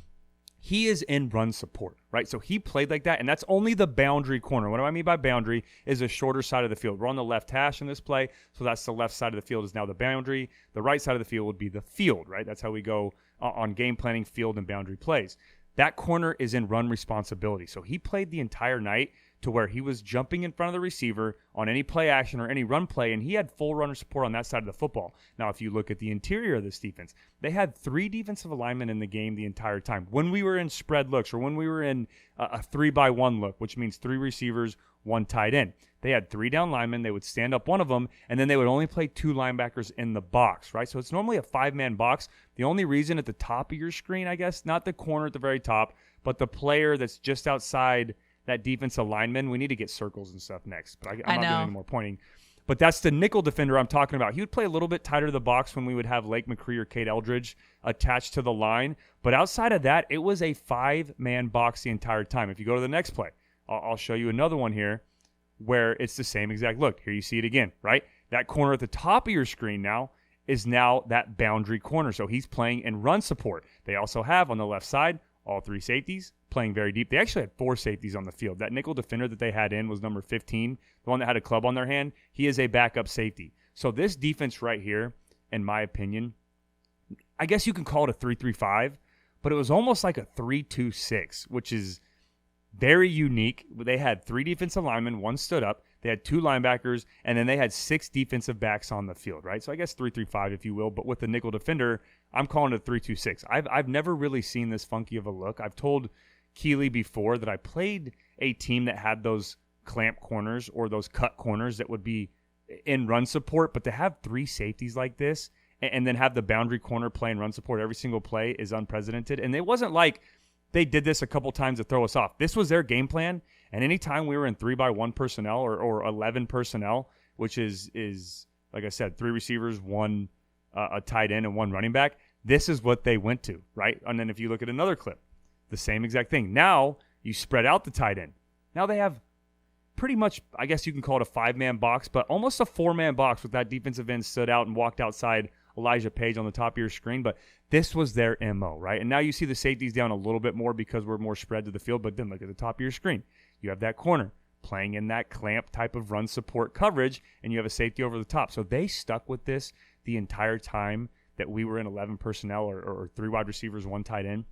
He is in run support, right? So he played like that, and that's only the boundary corner. What do I mean by boundary is the shorter side of the field. We're on the left hash in this play, so that's the left side of the field is now the boundary. The right side of the field would be the field, right? That's how we go on game planning, field, and boundary plays. That corner is in run responsibility. So he played the entire night to where he was jumping in front of the receiver on any play action or any run play, and he had full runner support on that side of the football. Now, if you look at the interior of this defense, they had 3 defensive linemen in the game the entire time. When we were in spread looks or when we were in a 3-by-1 look, which means 3 receivers, 1 tight end, they had 3 down linemen. They would stand up one of them, and then they would only play 2 linebackers in the box, right? So it's normally a 5-man box. The only reason at the top of your screen, I guess, not the corner at the very top, but the player that's just outside that defensive lineman, we need to get circles and stuff next. But I'm not doing any more pointing. But that's the nickel defender I'm talking about. He would play a little bit tighter to the box when we would have Lake McCree or Kate Eldridge attached to the line. But outside of that, it was a 5-man box the entire time. If you go to the next play, I'll show you another one here where it's the same exact look. Here you see it again, right? That corner at the top of your screen now is now that boundary corner. So he's playing in run support. They also have on the left side all 3 safeties playing very deep. They actually had 4 safeties on the field. That nickel defender that they had in was number 15, the one that had a club on their hand. He is a backup safety. So this defense right here, in my opinion, I guess you can call it a 3-3-5, but it was almost like a 3-2-6, which is very unique. They had 3 defensive linemen, 1 stood up. They had 2 linebackers, and then they had 6 defensive backs on the field, right? So I guess 3-3-5, if you will. But with the nickel defender, I'm calling it a 3-2-6. I've never really seen this funky of a look. I've told Keely before that I played a team that had those clamp corners or those cut corners that would be in run support, but to have 3 safeties like this and then have the boundary corner play and run support every single play is unprecedented. And it wasn't like they did this a couple times to throw us off. This was their game plan. And anytime we were in 3-by-1 personnel or 11 personnel, which is like I said, 3 receivers, 1 a tight end, and 1 running back, this is what they went to, right? And then if you look at another clip, the same exact thing. Now you spread out the tight end. Now they have pretty much, I guess you can call it a 5-man box, but almost a 4-man box with that defensive end stood out and walked outside Elijah Page on the top of your screen. But this was their MO, right? And now you see the safeties down a little bit more because we're more spread to the field. But then look at the top of your screen. You have that corner playing in that clamp type of run support coverage, and you have a safety over the top. So they stuck with this the entire time that we were in 11 personnel or 3 wide receivers, 1 tight end.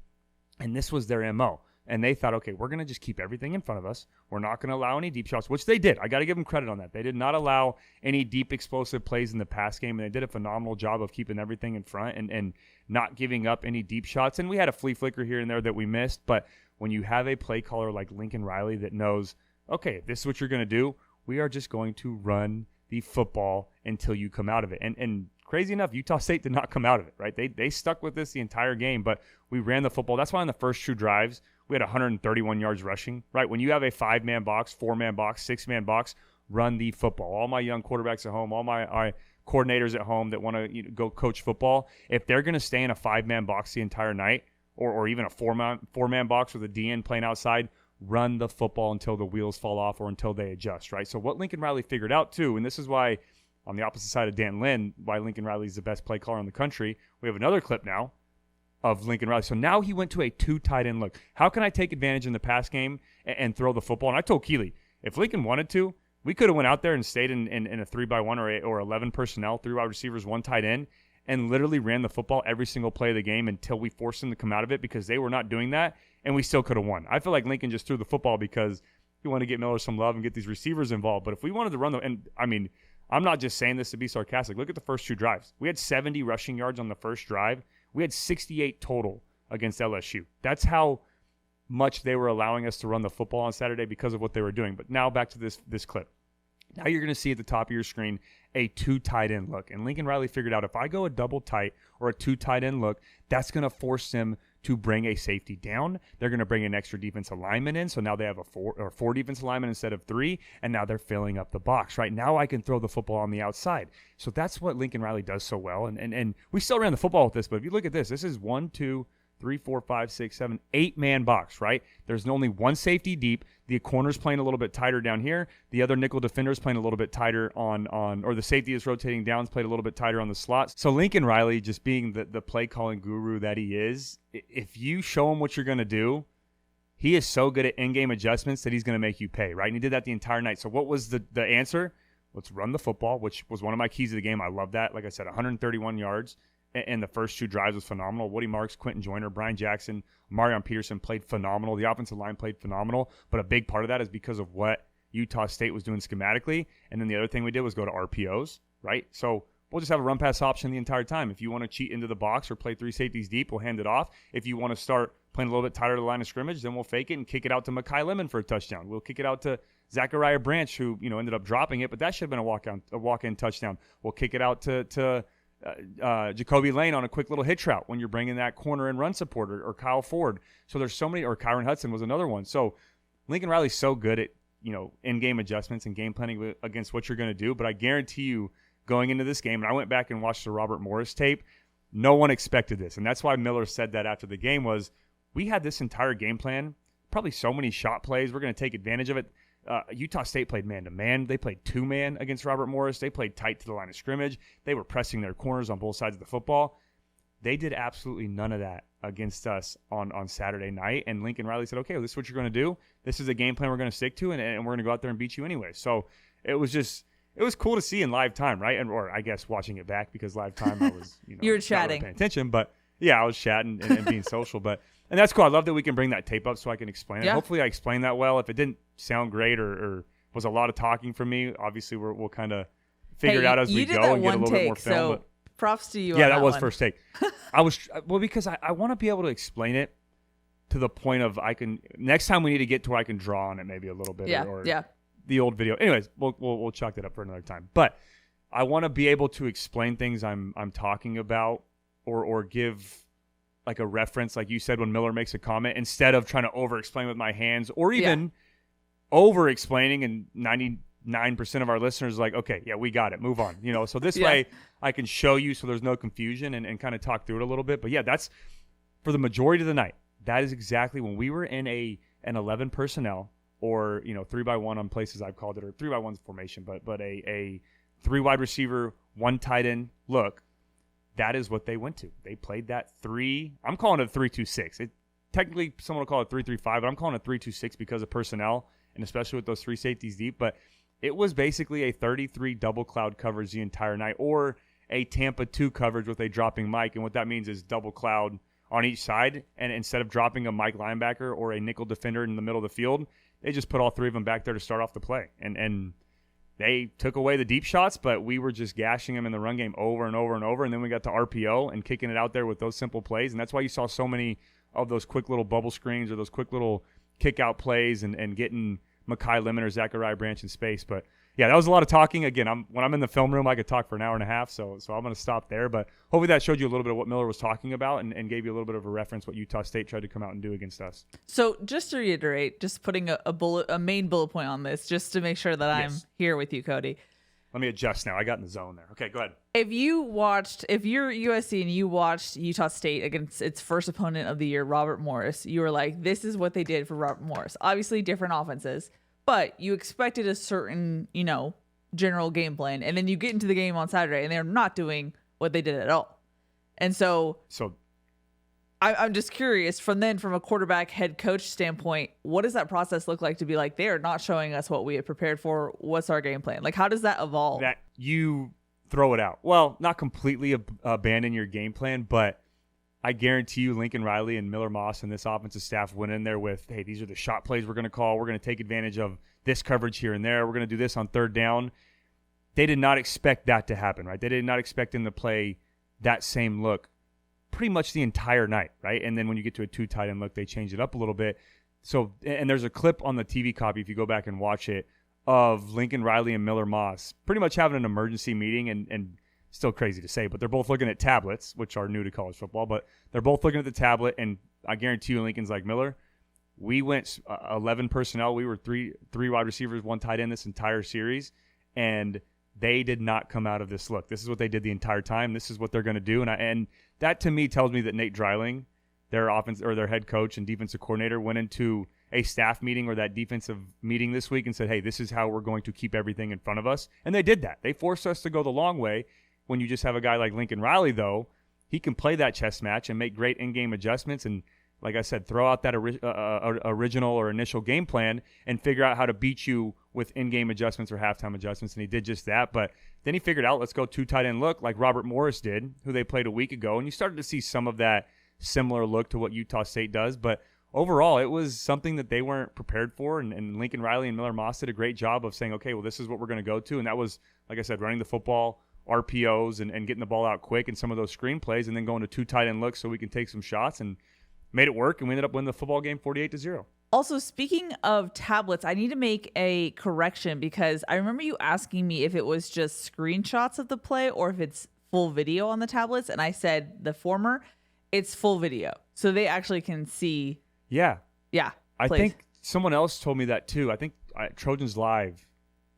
And this was their MO. And they thought, okay, we're going to just keep everything in front of us. We're not going to allow any deep shots, which they did. I got to give them credit on that. They did not allow any deep explosive plays in the pass game, and they did a phenomenal job of keeping everything in front and not giving up any deep shots. And we had a flea flicker here and there that we missed. But when you have a play caller like Lincoln Riley that knows, okay, if this is what you're going to do, we are just going to run the football until you come out of it. And crazy enough, Utah State did not come out of it, right? They stuck with this the entire game, but we ran the football. That's why in the first 2 drives, we had 131 yards rushing, right? When you have a 5-man box, 4-man box, 6-man box, run the football. All my young quarterbacks at home, all my coordinators at home that want to go coach football, if they're going to stay in a 5-man box the entire night or even a 4-man box with a DN playing outside, run the football until the wheels fall off or until they adjust, right? So what Lincoln Riley figured out too, and this is why on the opposite side of Dan Lynn, why Lincoln Riley is the best play caller in the country, we have another clip now of Lincoln Riley. So now he went to a 2 tight end look. How can I take advantage in the pass game and throw the football? And I told Keely, if Lincoln wanted to, we could have went out there and stayed in a 3-by-1 or 11 personnel, 3 wide receivers, 1 tight end, and literally ran the football every single play of the game until we forced them to come out of it because they were not doing that, and we still could have won. I feel like Lincoln just threw the football because You want to get Miller some love and get these receivers involved. But if we wanted to run and I mean, I'm not just saying this to be sarcastic. Look at the first 2 drives. We had 70 rushing yards on the first drive. We had 68 total against LSU. That's how much they were allowing us to run the football on Saturday because of what they were doing. But now back to this clip. Now you're going to see at the top of your screen a 2 tight end look. And Lincoln Riley figured out if I go a double tight or a 2 tight end look, that's going to force them to bring a safety down. They're going to bring an extra defensive lineman in. So now they have a 4 defensive linemen instead of 3. And now they're filling up the box. Right now I can throw the football on the outside. So that's what Lincoln Riley does so well. And we still ran the football with this. But if you look at this is 1, 2, 3, 4, 5, 6, 7, 8-man box, right? There's only one safety deep. The corner's playing a little bit tighter down here. The other nickel defender's playing a little bit tighter or the safety is rotating down, played a little bit tighter on the slots. So Lincoln Riley, just being the play calling guru that he is, if you show him what you're going to do, he is so good at in-game adjustments that he's going to make you pay, right? And he did that the entire night. So what was the answer? Let's run the football, which was one of my keys to the game. I love that. Like I said, 131 yards. And the first 2 drives was phenomenal. Woody Marks, Quentin Joyner, Brian Jackson, Marion Peterson played phenomenal. The offensive line played phenomenal. But a big part of that is because of what Utah State was doing schematically. And then the other thing we did was go to RPOs, right? So we'll just have a run-pass option the entire time. If you want to cheat into the box or play 3 safeties deep, we'll hand it off. If you want to start playing a little bit tighter to the line of scrimmage, then we'll fake it and kick it out to Mekhi Lemon for a touchdown. We'll kick it out to Zachariah Branch, who ended up dropping it, but that should have been a walk-in touchdown. We'll kick it out to Jacoby Lane on a quick little hitch route when you're bringing that corner and run support or Kyle Ford. So there's so many, or Kyron Hudson was another one. So Lincoln Riley's so good at, in-game adjustments and game planning against what you're going to do. But I guarantee you going into this game, and I went back and watched the Robert Morris tape, no one expected this. And that's why Miller said that after the game was, we had this entire game plan, probably so many shot plays. We're going to take advantage of it. Utah State played man-to-man. They played 2-man against Robert Morris. They played tight to the line of scrimmage. They were pressing their corners on both sides of the football. They did absolutely none of that against us on Saturday night. And Lincoln Riley said, okay, well, this is what you're going to do. This is a game plan we're going to stick to, and we're going to go out there and beat you anyway. So it was cool to see in live time, right? Or I guess watching it back because live time I was you were chatting, not really paying attention. But yeah, I was chatting and being social. And that's cool. I love that we can bring that tape up so I can explain it. Yeah. Hopefully I explained that well. If it didn't sound great or was a lot of talking from me, obviously we'll kind of figure it out as we go and get a little bit more film. So props to you. Yeah, on that was one. first take. Because I want to be able to explain it to the point of next time we need to get to where I can draw on it maybe a little bit. Yeah, or yeah. The old video. Anyways, we'll chalk that up for another time. But I want to be able to explain things I'm talking about or give like a reference, like you said, when Miller makes a comment, instead of trying to over-explain with my hands or even over-explaining, and 99% of our listeners are like, okay, yeah, we got it, move on. So this way I can show you so there's no confusion and kind of talk through it a little bit. But yeah, that's for the majority of the night. That is exactly when we were in an 11 personnel or 3-by-1 on places I've called it, or 3-by-1 formation, but a 3 wide receiver, 1 tight end look. That is what they went to. They played that 3. I'm calling it a 3-2-6. Technically, someone will call it 3-3-5, but I'm calling it 3-2-6 because of personnel, and especially with those 3 safeties deep. But it was basically a 33 double cloud coverage the entire night, or a Tampa 2 coverage with a dropping Mike. And what that means is double cloud on each side. And instead of dropping a Mike linebacker or a nickel defender in the middle of the field, they just put all 3 of them back there to start off the play. And they took away the deep shots, but we were just gashing them in the run game over and over and over. And then we got to RPO and kicking it out there with those simple plays. And that's why you saw so many of those quick little bubble screens or those quick little kick out plays and getting Mekhi Lemon or Zachariah Branch in space. But yeah, that was a lot of talking. Again, when I'm in the film room, I could talk for an hour and a half. So I'm going to stop there. But hopefully that showed you a little bit of what Miller was talking about and gave you a little bit of a reference what Utah State tried to come out and do against us. So just to reiterate, just putting a main bullet point on this, just to make sure that I'm here with you, Cody. Let me adjust now. I got in the zone there. Okay, go ahead. If you're USC and you watched Utah State against its first opponent of the year, Robert Morris, you were like, this is what they did for Robert Morris. Obviously different offenses, but you expected a certain, general game plan. And then you get into the game on Saturday and they're not doing what they did at all. And so I'm just curious from a quarterback head coach standpoint, what does that process look like to be like, they are not showing us what we had prepared for. What's our game plan? Like, how does that evolve? That you throw it out. Well, not completely abandon your game plan, but I guarantee you Lincoln Riley and Miller Moss and this offensive staff went in there with, hey, these are the shot plays we're going to call. We're going to take advantage of this coverage here and there. We're going to do this on third down. They did not expect that to happen, right? They did not expect him to play that same look pretty much the entire night, right? And then when you get to a 2 tight end look, they changed it up a little bit. So, and there's a clip on the TV copy, if you go back and watch it, of Lincoln Riley and Miller Moss pretty much having an emergency meeting, and still crazy to say, but they're both looking at tablets, which are new to college football, but they're both looking at the tablet, and I guarantee you Lincoln's like, Miller, we went 11 personnel. We were three wide receivers, 1 tight end this entire series, and they did not come out of this look. This is what they did the entire time. This is what they're going to do. And that to me tells me that Nate Dreiling, their offense or their head coach and defensive coordinator, went into a staff meeting or that defensive meeting this week and said, hey, this is how we're going to keep everything in front of us. And they did that. They forced us to go the long way. When you just have a guy like Lincoln Riley, though, he can play that chess match and make great in-game adjustments. And like I said, throw out that original or initial game plan and figure out how to beat you with in-game adjustments or halftime adjustments. And he did just that. But then he figured out, let's go 2 tight end look like Robert Morris did, who they played a week ago. And you started to see some of that similar look to what Utah State does. But overall, it was something that they weren't prepared for. And Lincoln Riley and Miller Moss did a great job of saying, okay, well, this is what we're going to go to. And that was, like I said, running the football, RPOs, and getting the ball out quick and some of those screen plays, and then going to 2 tight end looks so we can take some shots, and made it work. And we ended up winning the football game 48-0. Also, speaking of tablets, I need to make a correction because I remember you asking me if it was just screenshots of the play or if it's full video on the tablets. And I said the former, it's full video. So they actually can see. Yeah. Yeah. I think someone else told me that too. I think Trojans Live,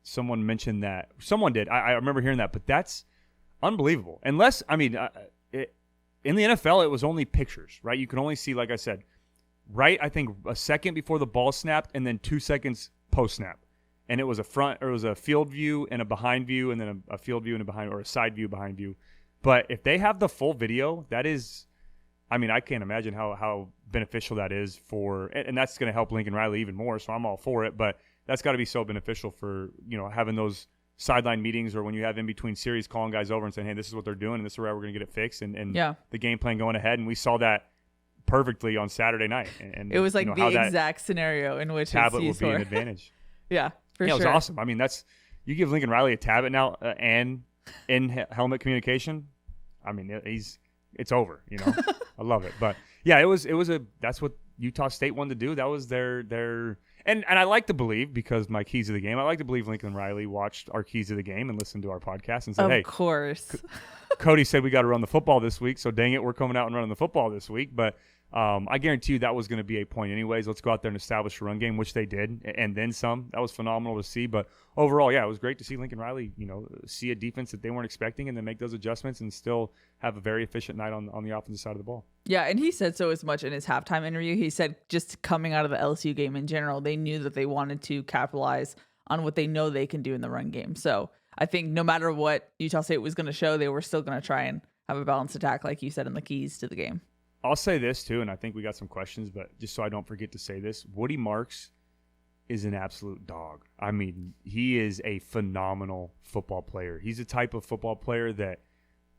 someone mentioned that. Someone did. I remember hearing that, but that's unbelievable. Unless, I mean, in the NFL, it was only pictures, right? You can only see, like I said, right, I think a second before the ball snapped and then 2 seconds post-snap. And it was a field view and a behind view and then a field view and a behind, or a side view behind view. But if they have the full video, that is, I mean, I can't imagine how beneficial that is for, and that's going to help Lincoln Riley even more, so I'm all for it. But that's got to be so beneficial for, having those sideline meetings, or when you have in between series, calling guys over and saying, hey, this is what they're doing and this is where we're going to get it fixed, and the game plan going ahead. And we saw that perfectly on Saturday night. And it was like the exact scenario in which tablet would be an advantage. Yeah, for sure. It was awesome. I mean, you give Lincoln Riley a tablet now and in helmet communication. I mean, it's over. I love it. But yeah, that's what Utah State wanted to do. That was their. And I like to believe, because my keys of the game, I like to believe Lincoln Riley watched our keys of the game and listened to our podcast and said, hey, of course. Cody said we got to run the football this week, so dang it, we're coming out and running the football this week. But I guarantee you that was going to be a point anyways. Let's go out there and establish a run game, which they did, and then some. That was phenomenal to see. But overall, yeah, it was great to see Lincoln Riley, see a defense that they weren't expecting and then make those adjustments and still have a very efficient night on the offensive side of the ball. Yeah, and he said so as much in his halftime interview. He said just coming out of the LSU game in general, they knew that they wanted to capitalize on what they know they can do in the run game. So I think no matter what Utah State was going to show, they were still going to try and have a balanced attack, like you said, in the keys to the game. I'll say this too, and I think we got some questions, but just so I don't forget to say this, Woody Marks is an absolute dog. I mean, he is a phenomenal football player. He's a type of football player that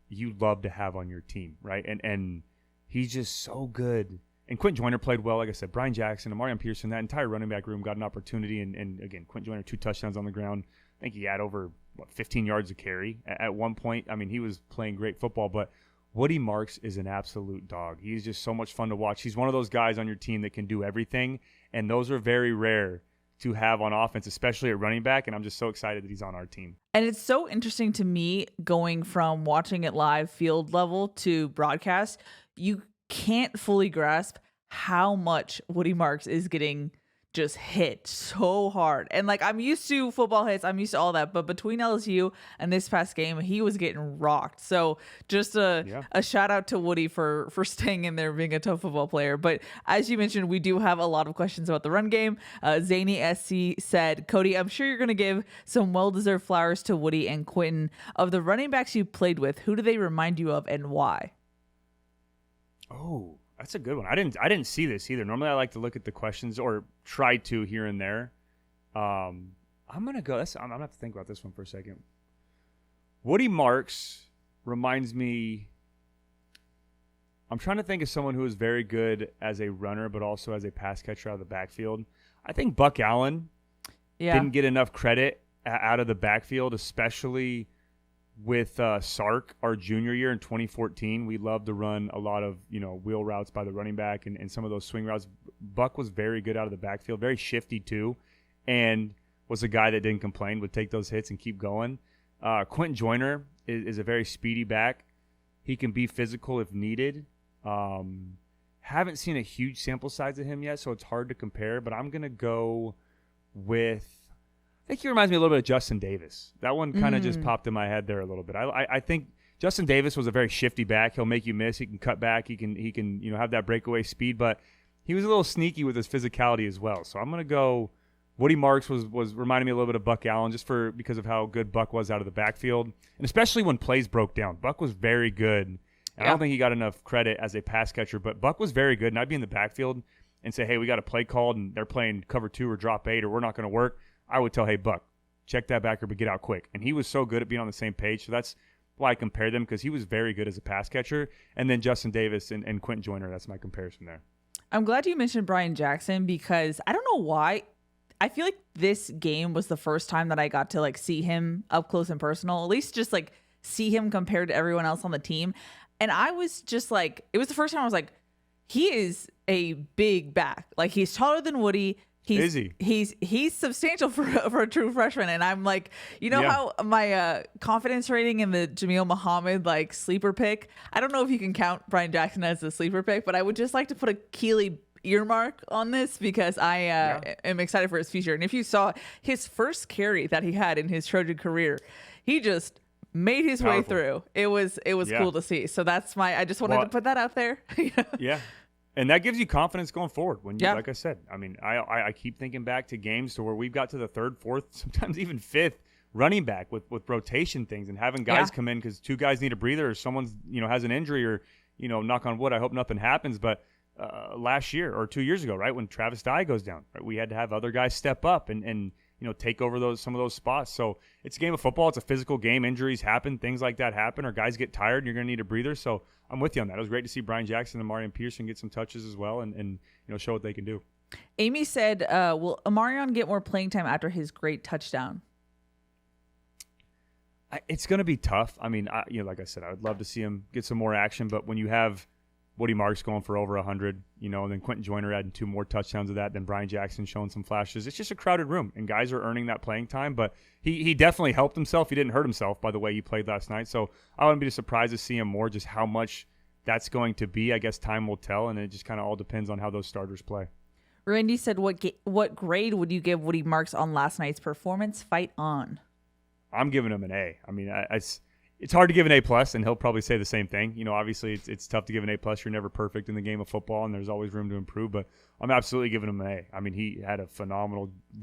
you love to have on your team, right? And he's just so good. And Quentin Joyner played well, like I said. Brian Jackson and Marion Pearson, that entire running back room got an opportunity. And again, Quentin Joyner, 2 touchdowns on the ground. I think he had over 15 yards of carry at one point. I mean, he was playing great football, but Woody Marks is an absolute dog. He's just so much fun to watch. He's one of those guys on your team that can do everything, and those are very rare to have on offense, especially at running back, and I'm just so excited that he's on our team. And it's so interesting to me going from watching it live field level to broadcast. You can't fully grasp how much Woody Marks is getting just hit so hard. And like, I'm used to football hits, I'm used to all that, but between LSU and this past game, he was getting rocked. So just a shout out to Woody for staying in there, being a tough football player. But as you mentioned, we do have a lot of questions about the run game. Zany SC said, Cody, I'm sure you're going to give some well-deserved flowers to Woody and Quentin. Of the running backs you played with, who do they remind you of and why? Oh, that's a good one. I didn't see this either. Normally I like to look at the questions, or try to here and there. I'm gonna go. I'm gonna have to think about this one for a second. Woody Marks reminds me. I'm trying to think of someone who is very good as a runner, but also as a pass catcher out of the backfield. I think Buck Allen didn't get enough credit out of the backfield, especially with Sark our junior year in 2014. We loved to run a lot of wheel routes by the running back and some of those swing routes. Buck was very good out of the backfield, very shifty too, and was a guy that didn't complain, would take those hits and keep going. Quentin Joyner is a very speedy back. He can be physical if needed. Haven't seen a huge sample size of him yet, so it's hard to compare, but I'm going to go with, I think he reminds me a little bit of Justin Davis. That one kind of just popped in my head there a little bit. I think Justin Davis was a very shifty back. He'll make you miss. He can cut back. He can have that breakaway speed, but he was a little sneaky with his physicality as well. So I'm going to go Woody Marks was reminding me a little bit of Buck Allen because of how good Buck was out of the backfield, and especially when plays broke down. Buck was very good. I don't think he got enough credit as a pass catcher, but Buck was very good. And I'd be in the backfield and say, hey, we got a play called and they're playing cover 2 or drop 8 or we're not going to work. I would tell, hey, Buck, check that backer, but get out quick. And he was so good at being on the same page. So that's why I compare them, because he was very good as a pass catcher. And then Justin Davis and Quentin Joyner, that's my comparison there. I'm glad you mentioned Brian Jackson, because I don't know why. I feel like this game was the first time that I got to see him up close and personal, at least just see him compared to everyone else on the team. And I was just it was the first time I was like, he is a big back. He's taller than Woody. He's substantial for a true freshman. And I'm how my confidence rating in the Jameel Muhammad sleeper pick, I don't know if you can count Brian Jackson as a sleeper pick, but I would just like to put a Keely earmark on this, because I am excited for his future. And if you saw his first carry that he had in his Trojan career, he just made his way through. It was cool to see. So that's I just wanted to put that out there. Yeah. And that gives you confidence going forward. When you, like I said, I mean, I keep thinking back to games to where we've got to the 3rd, 4th, sometimes even 5th running back with rotation things and having guys come in because 2 guys need a breather or someone's, has an injury or, knock on wood, I hope nothing happens. But last year or 2 years ago, right, when Travis Dye goes down, right, we had to have other guys step up and take over some of those spots. So it's a game of football. It's a physical game. Injuries happen. Things like that happen, or guys get tired and you're going to need a breather. So I'm with you on that. It was great to see Brian Jackson and Amarion Pearson get some touches as well and show what they can do. Amy said, will Amarion get more playing time after his great touchdown? It's going to be tough. I mean, like I said, I would love to see him get some more action, but when you have Woody Marks going for over 100, and then Quentin Joyner adding 2 more touchdowns of that, then Brian Jackson showing some flashes. It's just a crowded room, and guys are earning that playing time. But he definitely helped himself. He didn't hurt himself by the way he played last night. So I wouldn't be surprised to see him more. Just how much that's going to be, I guess time will tell, and it just kind of all depends on how those starters play. Randy said, what grade would you give Woody Marks on last night's performance? Fight on. I'm giving him an A. I mean, it's hard to give an A+, and he'll probably say the same thing. Obviously it's tough to give an A+. You're never perfect in the game of football, and there's always room to improve, but I'm absolutely giving him an A. I mean, he did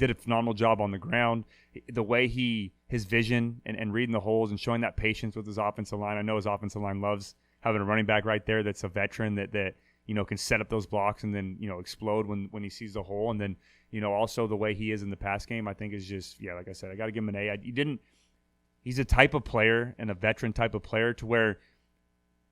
a phenomenal job on the ground. The way his vision and reading the holes and showing that patience with his offensive line. I know his offensive line loves having a running back right there that's a veteran that can set up those blocks and then, explode when he sees the hole. And then, also the way he is in the pass game, I think is just, like I said, I got to give him an A. He's a type of player and a veteran type of player to where,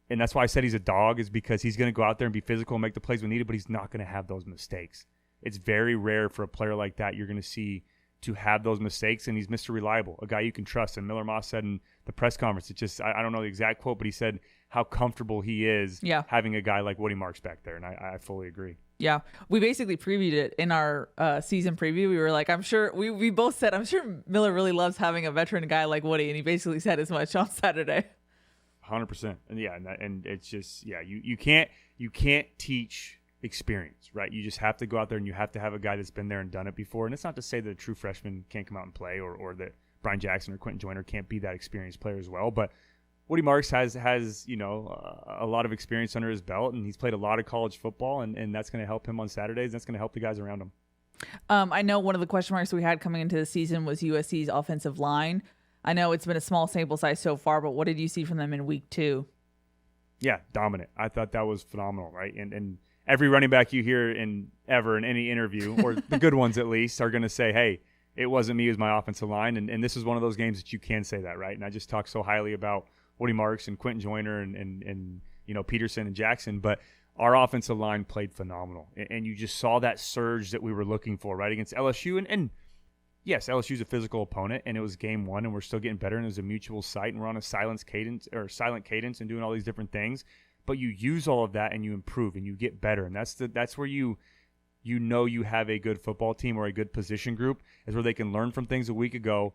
and that's why I said he's a dog, is because he's going to go out there and be physical and make the plays when needed, but he's not going to have those mistakes. It's very rare for a player like that you're going to see to have those mistakes, and he's Mr. Reliable, a guy you can trust. And Miller Moss said in the press conference, it just, I don't know the exact quote, but he said how comfortable he is having a guy like Woody Marks back there, and I fully agree. Yeah, we basically previewed it in our season preview. We were like, I'm sure, we both said, I'm sure Miller really loves having a veteran guy like Woody, and he basically said as much on Saturday. 100%. And it's just, you can't teach experience, right? You just have to go out there and you have to have a guy that's been there and done it before. And it's not to say that a true freshman can't come out and play or that Brian Jackson or Quentin Joyner can't be that experienced player as well. But Woody Marks has a lot of experience under his belt, and he's played a lot of college football, and that's going to help him on Saturdays. That's going to help the guys around him. I know one of the question marks we had coming into the season was USC's offensive line. I know it's been a small sample size so far, but what did you see from them in week 2? Yeah, dominant. I thought that was phenomenal, right? And every running back you hear in any interview, or the good ones at least, are going to say, hey, it wasn't me, it was my offensive line. And this is one of those games that you can say that, right? And I just talk so highly about Woody Marks and Quentin Joyner and Peterson and Jackson, but our offensive line played phenomenal. And you just saw that surge that we were looking for, right, against LSU. And yes, LSU's a physical opponent, and it was game one, and we're still getting better, and it was a mutual sight, and we're on a silent cadence and doing all these different things. But you use all of that, and you improve, and you get better. And that's where you have a good football team or a good position group, is where they can learn from things a week ago.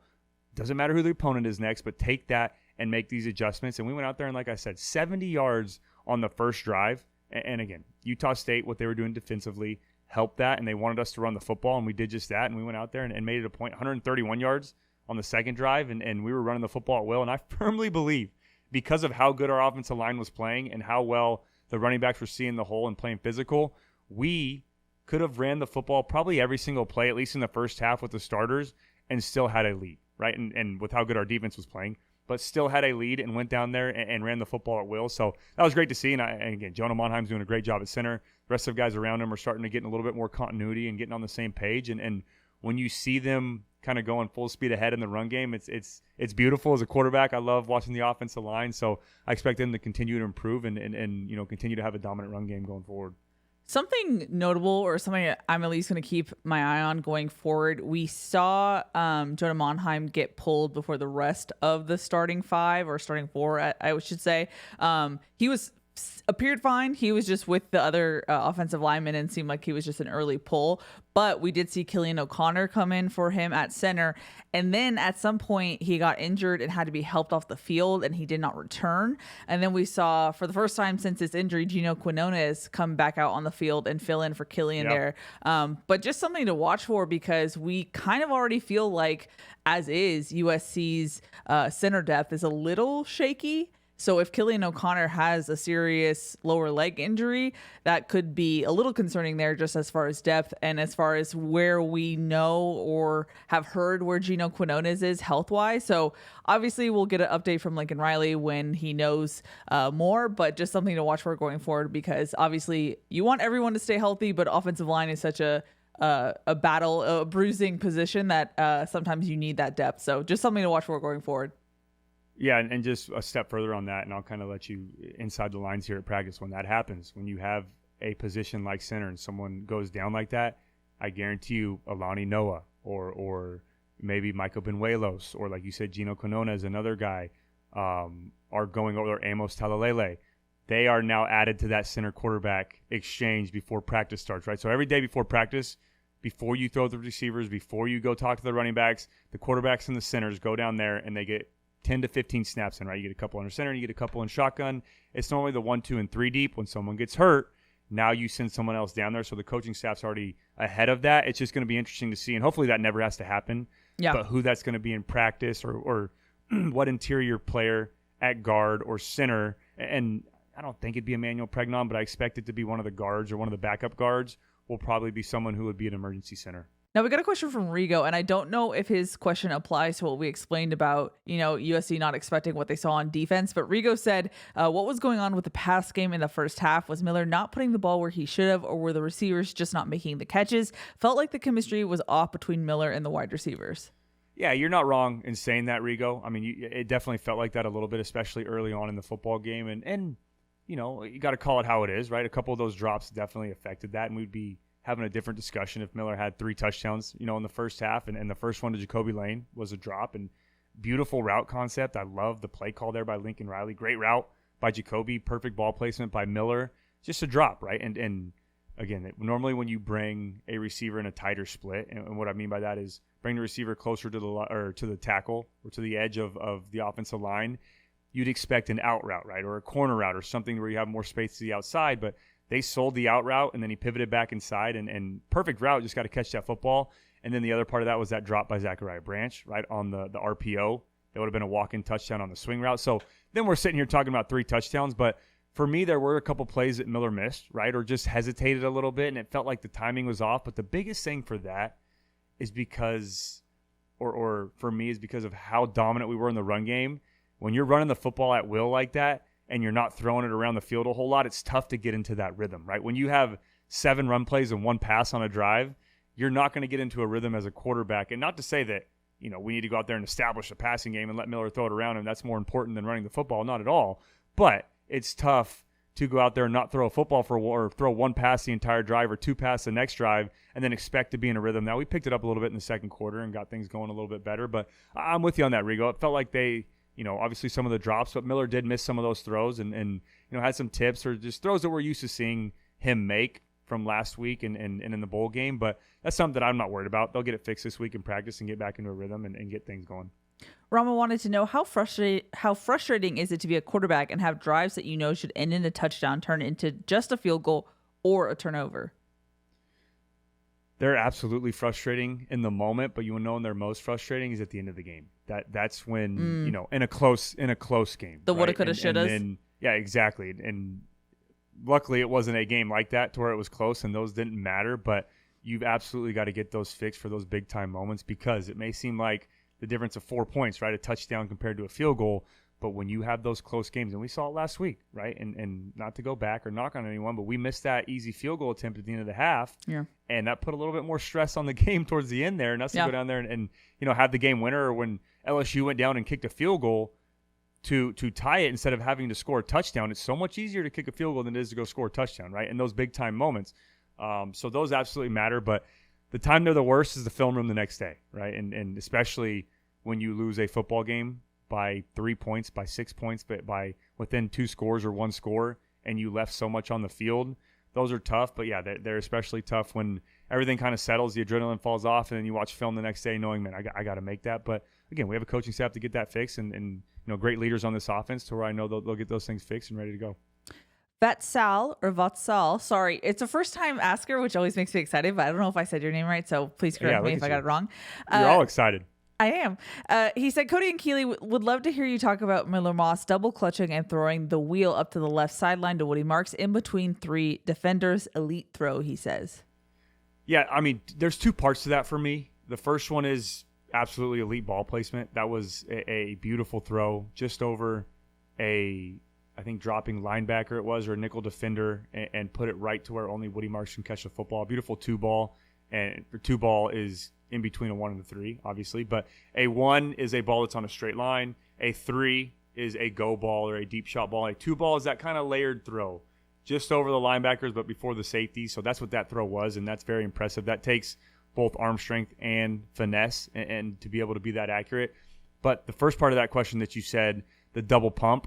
Doesn't matter who the opponent is next, but take that and make these adjustments. And we went out there and, like I said, 70 yards on the first drive. And again, Utah State, what they were doing defensively helped that, and they wanted us to run the football, and we did just that. And we went out there and made it a point, 131 yards on the second drive, and we were running the football at will. And I firmly believe, because of how good our offensive line was playing and how well the running backs were seeing the hole and playing physical, we could have ran the football probably every single play, at least in the first half with the starters, and still had a lead, right? And with how good our defense was playing, but still had a lead and went down there and ran the football at will. So that was great to see. And again, Jonah Monheim's doing a great job at center. The rest of the guys around him are starting to get a little bit more continuity and getting on the same page. And when you see them kind of going full speed ahead in the run game, it's beautiful. As a quarterback, I love watching the offensive line. So I expect them to continue to improve and continue to have a dominant run game going forward. Something notable, or something I'm at least going to keep my eye on going forward, we saw Jonah Monheim get pulled before the rest of the starting five, or starting four, I should say. He appeared fine. He was just with the other offensive linemen and seemed like he was just an early pull. But we did see Killian O'Connor come in for him at center. And then at some point he got injured and had to be helped off the field, and he did not return. And then we saw, for the first time since his injury, Gino Quinones come back out on the field and fill in for Killian there. But just something to watch for, because we kind of already feel like, as is, USC's center depth is a little shaky. So if Killian O'Connor has a serious lower leg injury, that could be a little concerning there, just as far as depth and as far as where we know or have heard where Gino Quinones is health-wise. So obviously we'll get an update from Lincoln Riley when he knows more, but just something to watch for going forward, because obviously you want everyone to stay healthy, but offensive line is such a bruising position that sometimes you need that depth. So just something to watch for going forward. Yeah, and just a step further on that, and I'll kind of let you inside the lines here at practice when that happens. When you have a position like center and someone goes down like that, I guarantee you Alani Noah or maybe Michael Benuelos, or like you said, Gino Quinones, another guy, are going over, or Amos Talalele. They are now added to that center quarterback exchange before practice starts, right? So every day before practice, before you throw the receivers, before you go talk to the running backs, the quarterbacks and the centers go down there and they get 10 to 15 snaps in, right? You get a couple under center, you get a couple in shotgun. It's normally the 1, 2, and 3 deep. When someone gets hurt, now you send someone else down there. So the coaching staff's already ahead of that. It's just going to be interesting to see, and hopefully that never has to happen. Yeah. But who that's going to be in practice, or what interior player at guard or center. And I don't think it'd be Emmanuel Pregnon, but I expect it to be one of the guards or one of the backup guards will probably be someone who would be an emergency center. Now we got a question from Rigo, and I don't know if his question applies to what we explained about, USC not expecting what they saw on defense, but Rigo said, what was going on with the pass game in the first half? Was Miller not putting the ball where he should have, or were the receivers just not making the catches? Felt like the chemistry was off between Miller and the wide receivers. Yeah, you're not wrong in saying that, Rigo. I mean, it definitely felt like that a little bit, especially early on in the football game. And you got to call it how it is, right? A couple of those drops definitely affected that, and we'd be having a different discussion if Miller had 3 touchdowns, in the first half, and the first one to Jacoby Lane was a drop. And beautiful route concept. I love the play call there by Lincoln Riley. Great route by Jacoby. Perfect ball placement by Miller. Just a drop, right? And again, normally when you bring a receiver in a tighter split, and what I mean by that is bring the receiver closer to the tackle or to the edge of the offensive line, you'd expect an out route, right, or a corner route or something where you have more space to the outside. But they sold the out route, and then he pivoted back inside, and perfect route, just got to catch that football. And then the other part of that was that drop by Zachariah Branch, right, on the RPO. That would have been a walk-in touchdown on the swing route. So then we're sitting here talking about 3 touchdowns. But for me, there were a couple plays that Miller missed, right, or just hesitated a little bit, and it felt like the timing was off. But the biggest thing for that is because, or for me, is because of how dominant we were in the run game. When you're running the football at will like that, and you're not throwing it around the field a whole lot, it's tough to get into that rhythm, right? When you have 7 run plays and 1 pass on a drive, you're not going to get into a rhythm as a quarterback. And not to say that, we need to go out there and establish a passing game and let Miller throw it around, and that's more important than running the football. Not at all. But it's tough to go out there and not throw a football or throw one pass the entire drive or two pass the next drive and then expect to be in a rhythm. Now, we picked it up a little bit in the second quarter and got things going a little bit better, but I'm with you on that, Rigo. It felt like they, obviously some of the drops, but Miller did miss some of those throws and had some tips or just throws that we're used to seeing him make from last week and in the bowl game. But that's something that I'm not worried about. They'll get it fixed this week in practice and get back into a rhythm and get things going. Rama wanted to know how frustrating is it to be a quarterback and have drives that should end in a touchdown turn into just a field goal or a turnover? They're absolutely frustrating in the moment, but when they're most frustrating is at the end of the game. That's when in a close game. The woulda, right? coulda, shouldas. Yeah, exactly. And luckily it wasn't a game like that to where it was close and those didn't matter. But you've absolutely got to get those fixed for those big time moments, because it may seem like the difference of 4 points, right? A touchdown compared to a field goal. But when you have those close games, and we saw it last week, right? And not to go back or knock on anyone, but we missed that easy field goal attempt at the end of the half. Yeah. And that put a little bit more stress on the game towards the end there. And us to go down there and have the game winner, or when LSU went down and kicked a field goal to tie it instead of having to score a touchdown. It's so much easier to kick a field goal than it is to go score a touchdown, right? And those big time moments. So those absolutely matter. But the time they're the worst is the film room the next day, right? And especially when you lose a football game by 3 points, by 6 points, but by within 2 scores or 1 score, and you left so much on the field. Those are tough, but yeah, they're especially tough when everything kind of settles, the adrenaline falls off, and then you watch film the next day knowing, man, I got to make that. But again, we have a coaching staff to get that fixed, and great leaders on this offense to where I know they'll get those things fixed and ready to go. Vatsal, sorry, it's a first time asker, which always makes me excited, but I don't know if I said your name right, so please correct me if I got it wrong. You're all excited. I am. He said, Cody and Keely would love to hear you talk about Miller Moss double clutching and throwing the wheel up to the left sideline to Woody Marks in between 3 defenders. Elite throw, he says. Yeah, I mean, there's 2 parts to that for me. The first one is absolutely elite ball placement. That was a beautiful throw just over I think dropping linebacker it was, or a nickel defender, and put it right to where only Woody Marks can catch the football. A beautiful 2-ball, and for 2-ball is in between a 1 and a 3, obviously. But a 1 is a ball that's on a straight line. A 3 is a go ball or a deep shot ball. A 2-ball is that kind of layered throw just over the linebackers but before the safety. So that's what that throw was, and that's very impressive. That takes both arm strength and finesse and to be able to be that accurate. But the first part of that question that you said, the double pump,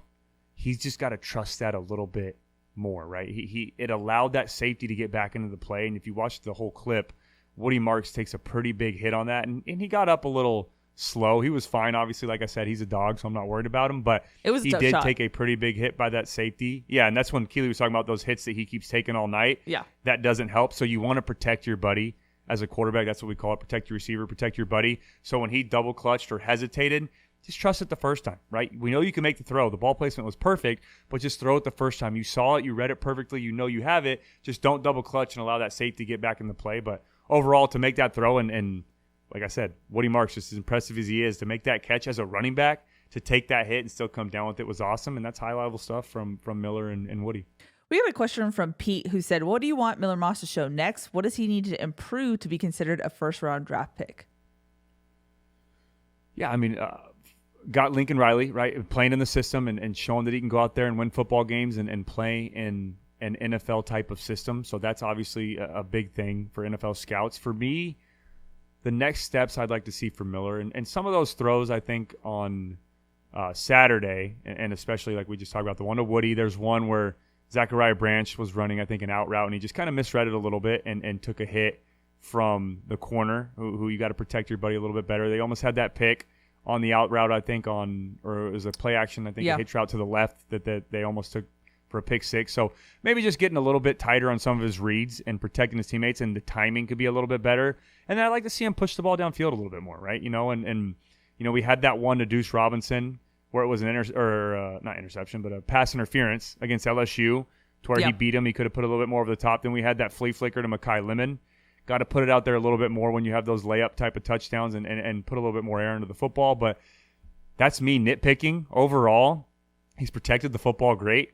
he's just got to trust that a little bit more, right? It allowed that safety to get back into the play, and if you watch the whole clip, Woody Marks takes a pretty big hit on that, and he got up a little slow. He was fine. Obviously, like I said, he's a dog, so I'm not worried about him, but he did take a pretty big hit by that safety. Yeah, and that's when Keely was talking about those hits that he keeps taking all night. Yeah. That doesn't help, so you want to protect your buddy as a quarterback. That's what we call it, protect your receiver, protect your buddy. So when he double clutched or hesitated, just trust it the first time, right? We know you can make the throw. The ball placement was perfect, but just throw it the first time. You saw it. You read it perfectly. You know you have it. Just don't double clutch and allow that safety to get back in the play. But overall, to make that throw, and like I said, Woody Marks, just as impressive as he is, to make that catch as a running back, to take that hit and still come down with it was awesome. And that's high-level stuff from Miller and Woody. We got a question from Pete who said, what do you want Miller Moss to show next? What does he need to improve to be considered a first-round draft pick? Yeah, I mean, got Lincoln Riley, right, playing in the system and showing that he can go out there and win football games and play in an NFL type of system. So that's obviously a big thing for NFL scouts. For me, the next steps I'd like to see from Miller, and some of those throws I think on Saturday, and especially like we just talked about, the one to Woody, there's one where Zachariah Branch was running, I think, an out route, and he just kind of misread it a little bit and took a hit from the corner, who you got to protect your buddy a little bit better. They almost had that pick on the out route, I think, or it was a play action, I think, a hitch route to the left that they almost took for a pick 6. So maybe just getting a little bit tighter on some of his reads and protecting his teammates, and the timing could be a little bit better. And then I'd like to see him push the ball downfield a little bit more, right? And we had that one to Deuce Robinson where it was an not interception, but a pass interference against LSU to where he beat him. He could have put a little bit more over the top. Then we had that flea flicker to Mekhi Lemon. Got to put it out there a little bit more when you have those layup type of touchdowns and put a little bit more air into the football. But that's me nitpicking. Overall, he's protected the football great.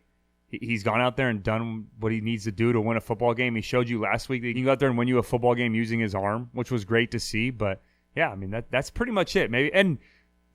He's gone out there and done what he needs to do to win a football game. He showed you last week that he can go out there and win you a football game using his arm, which was great to see. But, yeah, I mean, that's pretty much it. Maybe. And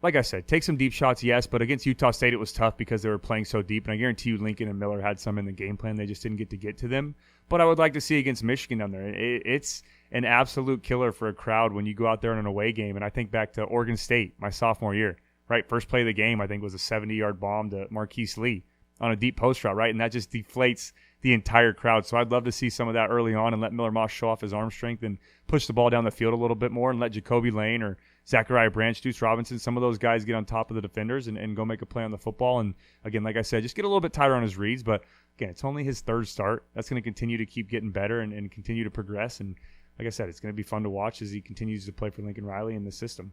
like I said, take some deep shots, yes, but against Utah State it was tough because they were playing so deep, and I guarantee you Lincoln and Miller had some in the game plan. They just didn't get to them. But I would like to see against Michigan down there. It's an absolute killer for a crowd when you go out there in an away game, and I think back to Oregon State my sophomore year, right? First play of the game, I think, was a 70-yard bomb to Marquise Lee on a deep post route, right? And that just deflates the entire crowd. So I'd love to see some of that early on and let Miller Moss show off his arm strength and push the ball down the field a little bit more and let Jacoby Lane or Zachariah Branch, Deuce Robinson, some of those guys get on top of the defenders and go make a play on the football. And again, like I said, just get a little bit tighter on his reads. But again, it's only his third start. That's going to continue to keep getting better and continue to progress. And like I said, it's going to be fun to watch as he continues to play for Lincoln Riley in the system.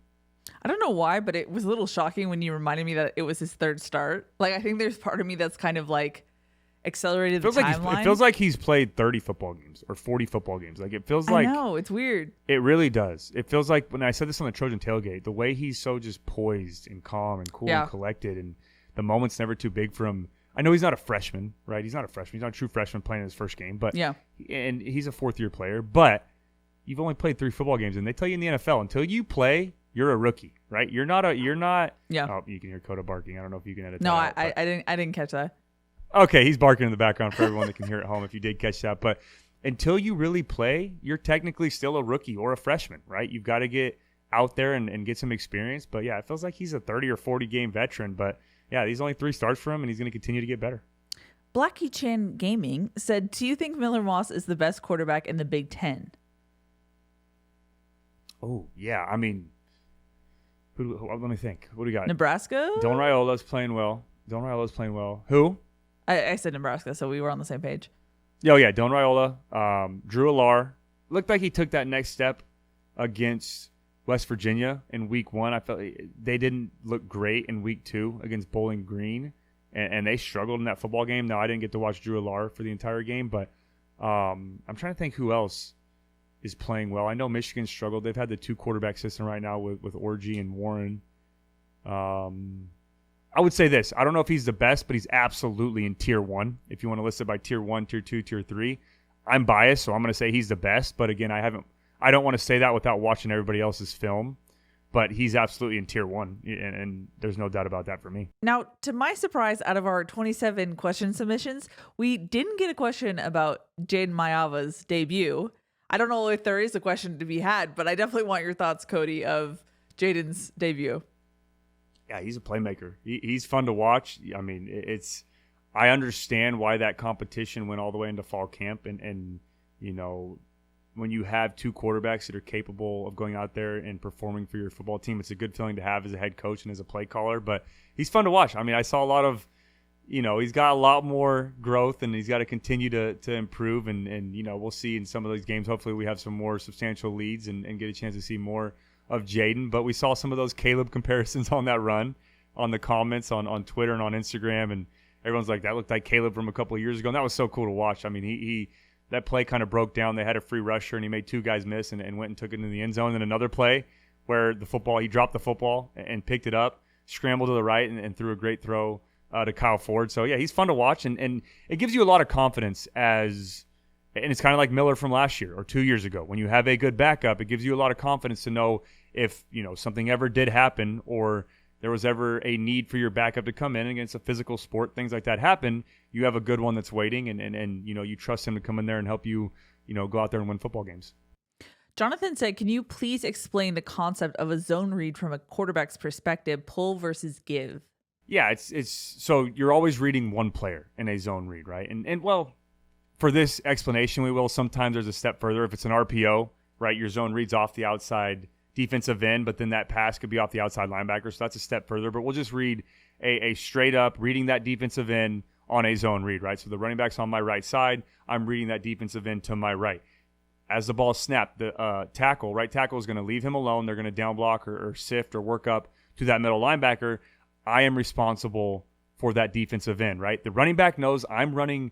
I don't know why, but it was a little shocking when you reminded me that it was his third start. Like, I think there's part of me that's kind of like accelerated the timeline. It feels like he's played 30 football games or 40 football games. Like, it feels like... I know, it's weird. It really does. It feels like, when I said this on the Trojan tailgate, the way he's so just poised and calm and cool and collected, and the moment's never too big for him. I know he's not a freshman, right? He's not a freshman. He's not a true freshman playing his first game. But and he's a fourth-year player. But you've only played 3 football games, and they tell you in the NFL, until you play, you're a rookie, right? You're not. Yeah. Oh, you can hear Coda barking. I don't know if you can edit. No, that out, I didn't catch that. Okay, he's barking in the background for everyone that can hear at home if you did catch that. But until you really play, you're technically still a rookie or a freshman, right? You've got to get out there and get some experience. But, yeah, it feels like he's a 30 or 40-game veteran. But, yeah, these only 3 starts for him, and he's going to continue to get better. Blackie Chan Gaming said, do you think Miller Moss is the best quarterback in the Big Ten? Oh, yeah. I mean, let me think. What do we got? Nebraska? Don Raiola's playing well. Who? I said Nebraska, so we were on the same page. Oh, yeah, Don Raiola. Drew Allar. Looked like he took that next step against West Virginia in week 1. I felt they didn't look great in week 2 against Bowling Green, and they struggled in that football game. Now, I didn't get to watch Drew Allar for the entire game, but I'm trying to think who else is playing well. I know Michigan struggled. They've had the 2-quarterback system right now with Orji and Warren. I would say this. I don't know if he's the best, but he's absolutely in tier 1. If you want to list it by tier 1, tier 2, tier 3. I'm biased, so I'm going to say he's the best. But again, I don't want to say that without watching everybody else's film. But he's absolutely in tier 1, and there's no doubt about that for me. Now, to my surprise, out of our 27 question submissions, we didn't get a question about Jaden Mayava's debut. I don't know if there is a question to be had, but I definitely want your thoughts, Cody, of Jaden's debut. Yeah, he's a playmaker. He's fun to watch. I mean, I understand why that competition went all the way into fall camp, and you know, when you have 2 quarterbacks that are capable of going out there and performing for your football team, it's a good feeling to have as a head coach and as a play caller. But he's fun to watch. I mean, I saw a lot of, he's got a lot more growth, and he's got to continue to improve. And we'll see in some of those games. Hopefully, we have some more substantial leads and get a chance to see more of Jaden. But we saw some of those Caleb comparisons on that run on the comments on Twitter and on Instagram, and everyone's like, that looked like Caleb from a couple of years ago, and that was so cool to watch. I mean, he that play kind of broke down. They had a free rusher, and he made 2 guys miss and went and took it into the end zone. And then another play where he dropped the football and picked it up, scrambled to the right, and threw a great throw to Kyle Ford. So, yeah, he's fun to watch, and it gives you a lot of confidence and it's kind of like Miller from last year or 2 years ago. When you have a good backup, it gives you a lot of confidence to know if, something ever did happen or there was ever a need for your backup to come in against a physical sport, things like that happen, you have a good one that's waiting and you trust him to come in there and help you, go out there and win football games. Jonathan said, can you please explain the concept of a zone read from a quarterback's perspective, pull versus give? Yeah, it's so you're always reading one player in a zone read, right? And well, for this explanation, we will. Sometimes there's a step further. If it's an RPO, right, your zone reads off the outside defensive end, but then that pass could be off the outside linebacker, so that's a step further. But we'll just read a straight up reading that defensive end on a zone read, right? So the running back's on my right side. I'm reading that defensive end to my right. As the ball snapped, the right tackle is going to leave him alone. They're going to down block or sift or work up to that middle linebacker. I am responsible for that defensive end, right? The running back knows I'm running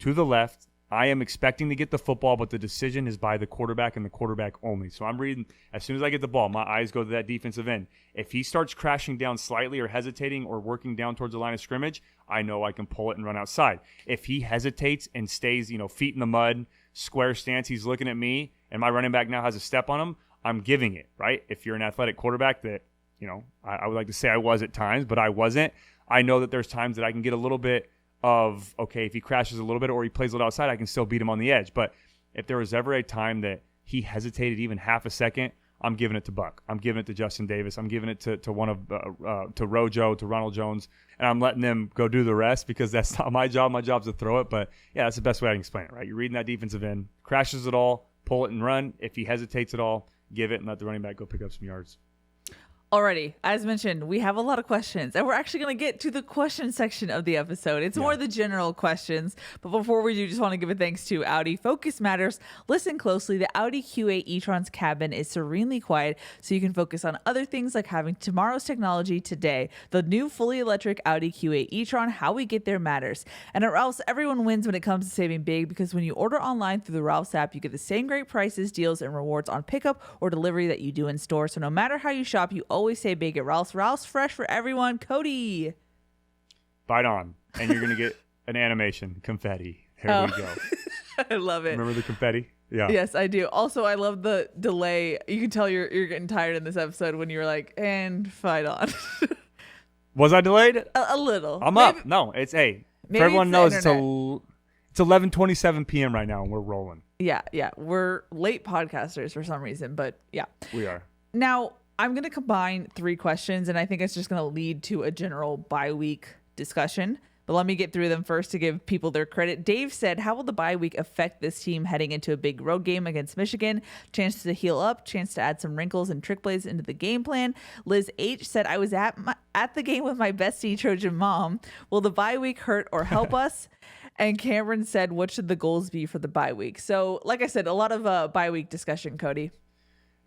to the left. I am expecting to get the football, but the decision is by the quarterback and the quarterback only. So I'm reading, as soon as I get the ball, my eyes go to that defensive end. If he starts crashing down slightly or hesitating or working down towards the line of scrimmage, I know I can pull it and run outside. If he hesitates and stays, feet in the mud, square stance, he's looking at me, and my running back now has a step on him, I'm giving it, right? If you're an athletic quarterback that I would like to say I was at times, but I wasn't. I know that there's times that I can get a little bit of, okay, if he crashes a little bit or he plays a little outside, I can still beat him on the edge. But if there was ever a time that he hesitated even half a second, I'm giving it to Buck. I'm giving it to Justin Davis. I'm giving it to one of to Rojo, to Ronald Jones, and I'm letting them go do the rest because that's not my job. My job's to throw it. But yeah, that's the best way I can explain it, right? You're reading that defensive end, crashes it all, pull it and run. If he hesitates at all, give it and let the running back go pick up some yards. Alrighty, as mentioned, we have a lot of questions, and we're actually going to get to the question section of the episode. It's more the general questions, but before we do, just want to give a thanks to Audi. Focus matters. Listen closely. The Audi Q8 e-tron's cabin is serenely quiet, so you can focus on other things like having tomorrow's technology today. The new fully electric Audi Q8 e-tron, how we get there matters. And at Ralph's, everyone wins when it comes to saving big, because when you order online through the Ralph's app, you get the same great prices, deals, and rewards on pickup or delivery that you do in store. So no matter how you shop, you always say big at Ralph's. Ralph's, fresh for everyone. Cody. Bite on. And you're going to get an animation. Confetti. Here we go. I love it. Remember the confetti? Yeah. Yes, I do. Also, I love the delay. You can tell you're getting tired in this episode when you're like, and fight on. Was I delayed? A little. I'm up. No, it's for everyone knows it's 11:27 p.m. right now and we're rolling. Yeah. We're late podcasters for some reason, but yeah. We are. Now, I'm going to combine 3 questions, and I think it's just going to lead to a general bye week discussion. But let me get through them first to give people their credit. Dave said, how will the bye week affect this team heading into a big road game against Michigan? Chance to heal up, chance to add some wrinkles and trick plays into the game plan. Liz H said, I was at the game with my bestie Trojan mom. Will the bye week hurt or help us? And Cameron said, what should the goals be for the bye week? So, like I said, a lot of bye week discussion, Cody.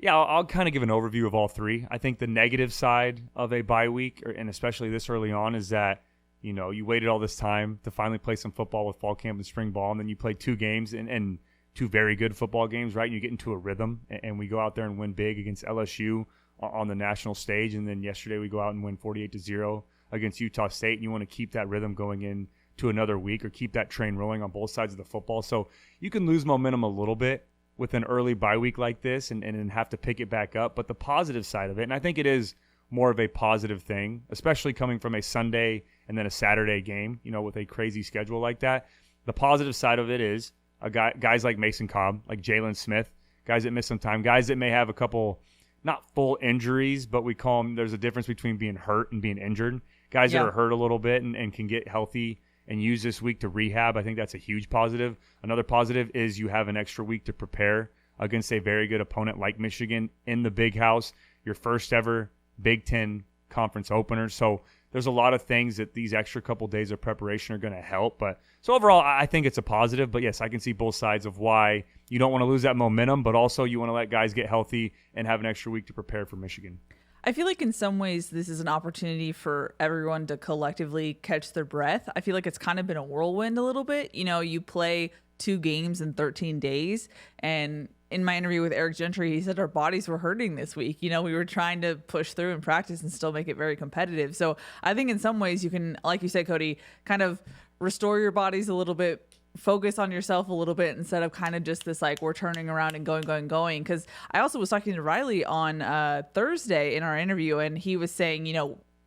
Yeah, I'll kind of give an overview of all 3. I think the negative side of a bye week, and especially this early on, is that, you waited all this time to finally play some football with fall camp and spring ball, and then you play 2 games and 2 very good football games, right? You get into a rhythm, and we go out there and win big against LSU on the national stage, and then yesterday we go out and win 48-0 against Utah State, and you want to keep that rhythm going in to another week or keep that train rolling on both sides of the football. So you can lose momentum a little bit with an early bye week like this and have to pick it back up. But the positive side of it, and I think it is more of a positive thing, especially coming from a Sunday and then a Saturday game, with a crazy schedule like that. The positive side of it is guys like Mason Cobb, like Jalen Smith, guys that miss some time, guys that may have a couple, not full injuries, but we call them, there's a difference between being hurt and being injured. Guys that are hurt a little bit and can get healthy and use this week to rehab. I think that's a huge positive. Another positive is you have an extra week to prepare against a very good opponent like Michigan in the Big House, your first ever Big Ten conference opener. So there's a lot of things that these extra couple days of preparation are going to help. But so overall, I think it's a positive. But yes, I can see both sides of why you don't want to lose that momentum, but also you want to let guys get healthy and have an extra week to prepare for Michigan. I feel like in some ways this is an opportunity for everyone to collectively catch their breath. I feel like it's kind of been a whirlwind a little bit. You play 2 games in 13 days. And in my interview with Eric Gentry, he said our bodies were hurting this week. We were trying to push through and practice and still make it very competitive. So I think in some ways you can, like you said, Cody, kind of restore your bodies a little bit, focus on yourself a little bit instead of kind of just this like we're turning around and going. Because I also was talking to Riley on Thursday in our interview, and he was saying,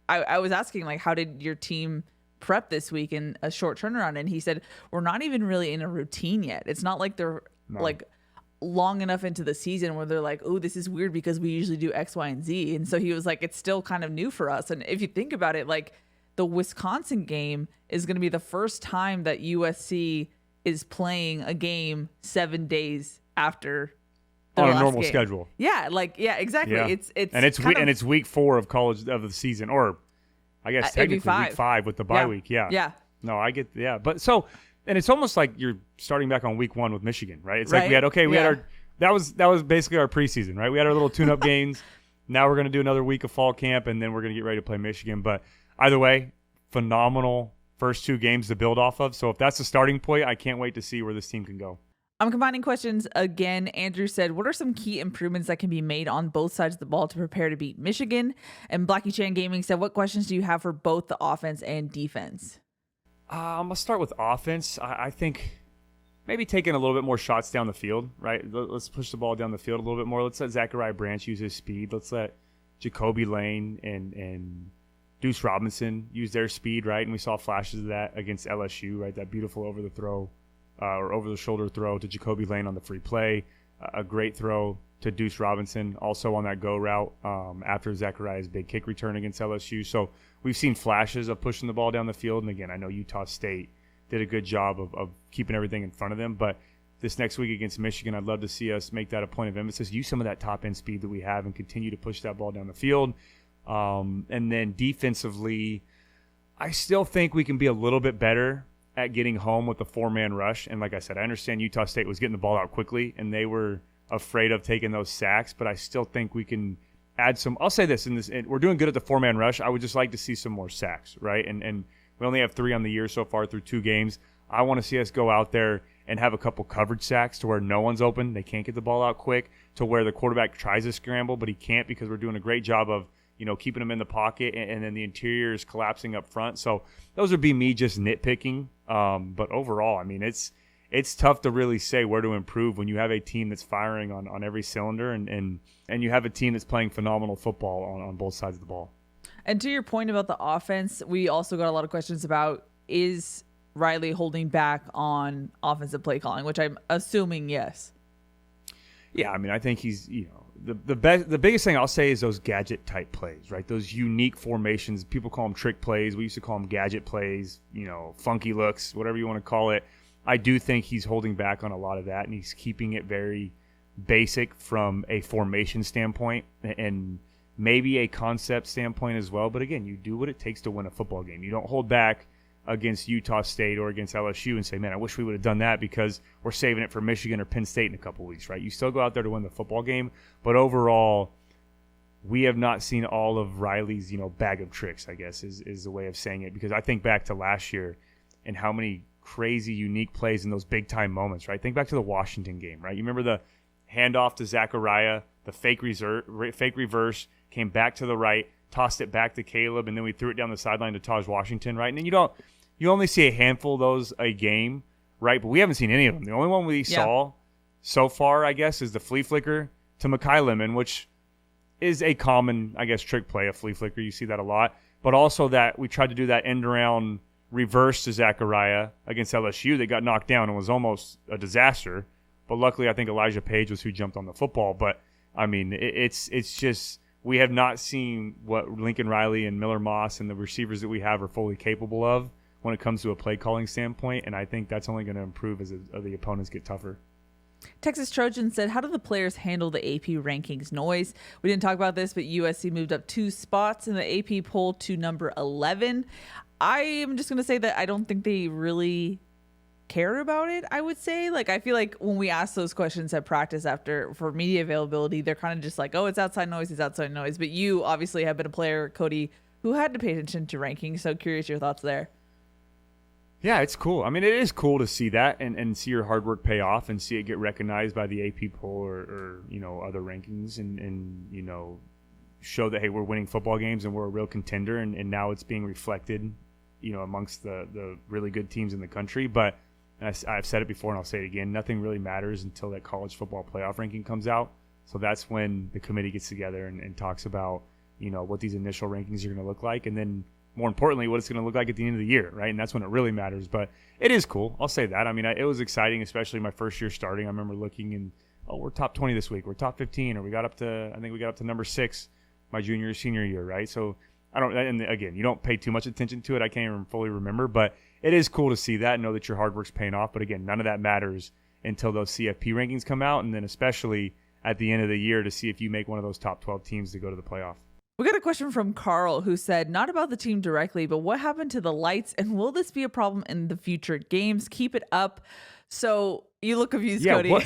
I was asking like, how did your team prep this week in a short turnaround? And he said, we're not even really in a routine yet. It's not like they're like long enough into the season where they're like, oh, this is weird because we usually do X, Y, and Z. And so he was like, it's still kind of new for us. And if you think about it, like the Wisconsin game is going to be the first time that USC is playing a game 7 days after their on a last normal game. schedule. Yeah, exactly. Yeah. It's week 4 of college of the season, or I guess technically week 5 with the bye week. Yeah. No, I get but so, and it's almost like you're starting back on week 1 with Michigan, right? It's like we had our that was basically our preseason, right? We had our little tune-up games. Now we're going to do another week of fall camp, and then we're going to get ready to play Michigan. But either way, phenomenal first 2 games to build off of. So if that's the starting point, I can't wait to see where this team can go. I'm combining questions again. Andrew said, what are some key improvements that can be made on both sides of the ball to prepare to beat Michigan? And Blackie Chan Gaming said, what questions do you have for both the offense and defense? I'm going to start with offense. I think maybe taking a little bit more shots down the field, right? Let's push the ball down the field a little bit more. Let's let Zachariah Branch use his speed. Let's let Jacoby Lane and Deuce Robinson use their speed, right? And we saw flashes of that against LSU, right? That beautiful over the shoulder throw to Jacoby Lane on the free play. A great throw to Deuce Robinson also on that go route after Zachariah's big kick return against LSU. So we've seen flashes of pushing the ball down the field. And again, I know Utah State did a good job of keeping everything in front of them. But this next week against Michigan, I'd love to see us make that a point of emphasis, use some of that top-end speed that we have and continue to push that ball down the field. And then defensively, I still think we can be a little bit better at getting home with the four-man rush. And like I said, I understand Utah State was getting the ball out quickly, and they were afraid of taking those sacks, but I still think we can add some. I'll say this, we're doing good at the four-man rush. I would just like to see some more sacks, right? And we only have 3 on the year so far through 2 games. I want to see us go out there and have a couple coverage sacks to where no one's open. They can't get the ball out quick, to where the quarterback tries to scramble, but he can't because we're doing a great job of keeping them in the pocket, and then the interior is collapsing up front. So those would be me just nitpicking. But overall, I mean, it's tough to really say where to improve when you have a team that's firing on every cylinder and you have a team that's playing phenomenal football on both sides of the ball. And to your point about the offense, we also got a lot of questions about, is Riley holding back on offensive play calling, which I'm assuming yes. Yeah, I mean, I think he's, the biggest thing I'll say is those gadget type plays, right? Those unique formations. People call them trick plays. We used to call them gadget plays, funky looks, whatever you want to call it. I do think he's holding back on a lot of that, and he's keeping it very basic from a formation standpoint and maybe a concept standpoint as well. But again, you do what it takes to win a football game. You don't hold back against Utah State or against LSU and say, man, I wish we would have done that because we're saving it for Michigan or Penn State in a couple weeks, right? You still go out there to win the football game, but overall, we have not seen all of Riley's, bag of tricks, I guess, is the way of saying it. Because I think back to last year and how many crazy, unique plays in those big-time moments, right? Think back to the Washington game, right? You remember the handoff to Zachariah, the fake reverse, came back to the right, tossed it back to Caleb, and then we threw it down the sideline to Taj Washington, right? And then you only see a handful of those a game, right? But we haven't seen any of them. The only one we saw so far, I guess, is the flea flicker to Mekhi Lemon, which is a common, I guess, trick play, a flea flicker. You see that a lot. But also that we tried to do that end around reverse to Zachariah against LSU that got knocked down and was almost a disaster. But luckily, I think Elijah Page was who jumped on the football. But, I mean, it's just we have not seen what Lincoln Riley and Miller Moss and the receivers that we have are fully capable of when it comes to a play calling standpoint, and I think that's only going to improve as the opponents get tougher. Texas Trojans said, how do the players handle the AP rankings noise? We didn't talk about this, but USC moved up 2 spots in the AP poll to number 11. I am just going to say that I don't think they really care about it, I would say. I feel like when we ask those questions at practice for media availability, they're kind of just like, oh, it's outside noise. But you obviously have been a player, Cody, who had to pay attention to rankings. So curious your thoughts there. Yeah, it's cool. I mean, it is cool to see that and see your hard work pay off and see it get recognized by the AP poll or other rankings and show that, hey, we're winning football games and we're a real contender and now it's being reflected, amongst the really good teams in the country. But I've said it before and I'll say it again, nothing really matters until that college football playoff ranking comes out. So that's when the committee gets together and talks about, what these initial rankings are going to look like. And then more importantly, what it's going to look like at the end of the year, right? And that's when it really matters. But it is cool. I'll say that. I mean, it was exciting, especially my first year starting. I remember looking and, we're top 20 this week. We're top 15, or I think we got up to number 6 my junior, senior year, right? So and again, you don't pay too much attention to it. I can't even fully remember, but it is cool to see that and know that your hard work's paying off. But again, none of that matters until those CFP rankings come out, and then especially at the end of the year to see if you make one of those top 12 teams to go to the playoff. We got a question from Carl who said, not about the team directly, but what happened to the lights and will this be a problem in the future games? Keep it up. So you look confused, Cody.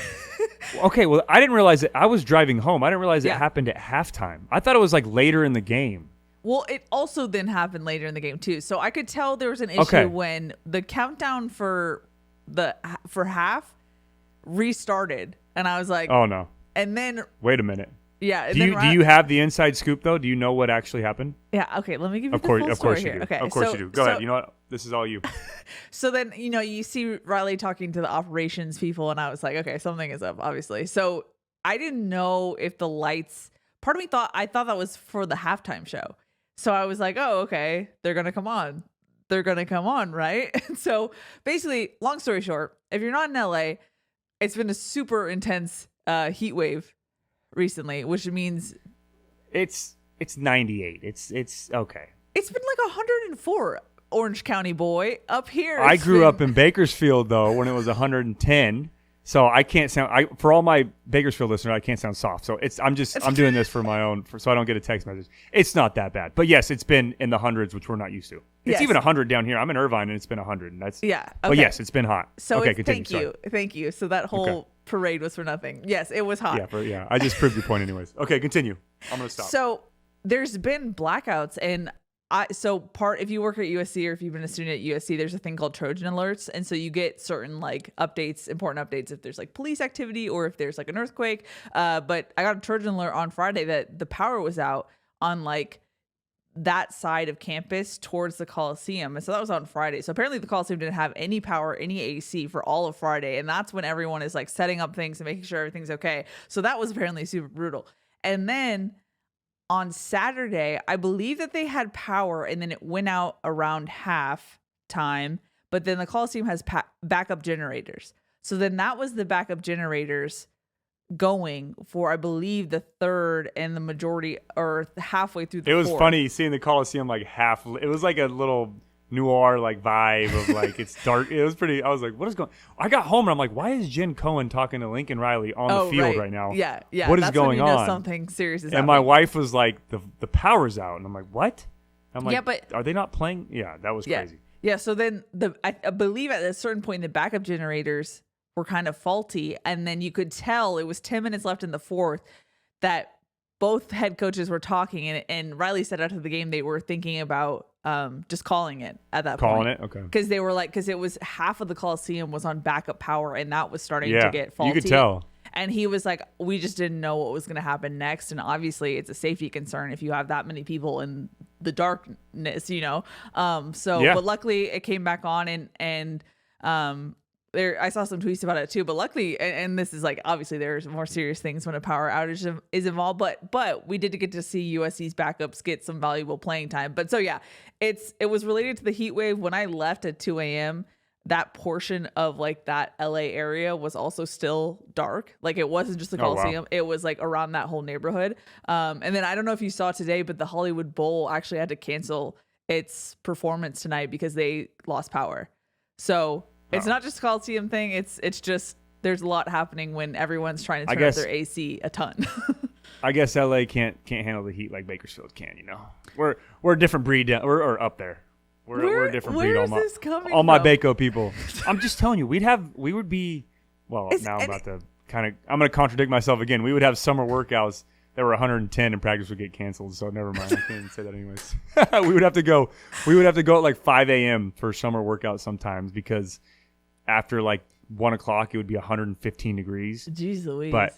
Okay, well, I didn't realize it. I was driving home. I didn't realize it happened at halftime. I thought it was later in the game. Well, it also then happened later in the game too. So I could tell there was an issue when the countdown for half restarted, and I was like, "Oh no!" And then wait a minute. Yeah. Do you have the inside scoop though? Do you know what actually happened? Yeah. Okay. Let me give you the full story here. Okay. Of course you do. Go ahead. You know what? This is all you. So then, you see Riley talking to the operations people, and I was like, okay, something is up, obviously. So I didn't know if the lights part of me thought that was for the halftime show. So I was like, oh, okay, they're going to come on. They're going to come on, right? And so basically, long story short, if you're not in LA, it's been a super intense heat wave recently, which means it's 98. It's okay. It's been like 104, Orange County boy. Up here, I grew up in Bakersfield though when it was 110. So I can't sound. For all my Bakersfield listeners, I can't sound soft. So I'm doing this for my own, so I don't get a text message. It's not that bad, but yes, it's been in the hundreds, which we're not used to. It's even 100 down here. I'm in Irvine, and it's been 100, and that's Okay. But yes, it's been hot. So okay, continue. Thank you. So that whole parade was for nothing. Yes, it was hot. Yeah. I just proved your point, anyways. Okay, continue. I'm gonna stop. So there's been blackouts, and if you work at USC or if you've been a student at USC, there's a thing called Trojan alerts. And so you get certain like important updates if there's like police activity or if there's like an earthquake. But I got a Trojan alert on Friday that the power was out on like that side of campus towards the Coliseum. And so that was on Friday. So apparently the Coliseum didn't have any power, any AC for all of Friday. And that's when everyone is like setting up things and making sure everything's okay. So that was apparently super brutal. And then on Saturday, I believe that they had power and then it went out around half time, but then the Coliseum has backup generators. So then that was the backup generators going for, I believe, the third and the majority or halfway through the fourth. It was funny seeing the Coliseum like half. It was like a little noir like vibe of like it's dark. It was pretty. I was like, what is going? I got home and I'm like, why is Jen Cohen talking to Lincoln Riley on the field right now? Yeah. What is that's going when you know on? something serious is and happening. my wife was like, the power's out, and I'm like, what? I'm like, yeah, but are they not playing? Yeah, that was crazy. Yeah. So then I believe at a certain point the backup generators were kind of faulty, and then you could tell it was 10 minutes left in the fourth that both head coaches were talking, and Riley said after the game they were thinking about just calling it at that point. Calling it? Okay. Because they were like, because it was half of the Coliseum was on backup power, and that was starting to get faulty. You could tell. And he was like, we just didn't know what was going to happen next. And obviously it's a safety concern if you have that many people in the darkness, you know? But luckily it came back on and I saw some tweets about it too, but luckily, and this is like, obviously there's more serious things when a power outage is involved, but we did get to see USC's backups get some valuable playing time. But so yeah, it was related to the heat wave. When I left at 2 a.m., that portion of like that LA area was also still dark. Like it wasn't just the Coliseum. Wow. It was like around that whole neighborhood. And then I don't know if you saw today, but the Hollywood Bowl actually had to cancel its performance tonight because they lost power. So it's not just a Coliseum thing. It's just there's a lot happening when everyone's trying to turn up their AC a ton. I guess LA can't handle the heat like Bakersfield can. You know, we're a different breed. We're up there. We're a different breed. Where is this coming all my from? Baco people. I'm just telling you, we would be. Well, now I'm about to I'm going to contradict myself again. We would have summer workouts that were 110 and practice would get canceled. So never mind. I can't even say that anyways. we would have to go at like 5 a.m. for summer workouts sometimes because after like 1 o'clock it would be 115 degrees. Jeez Louise. But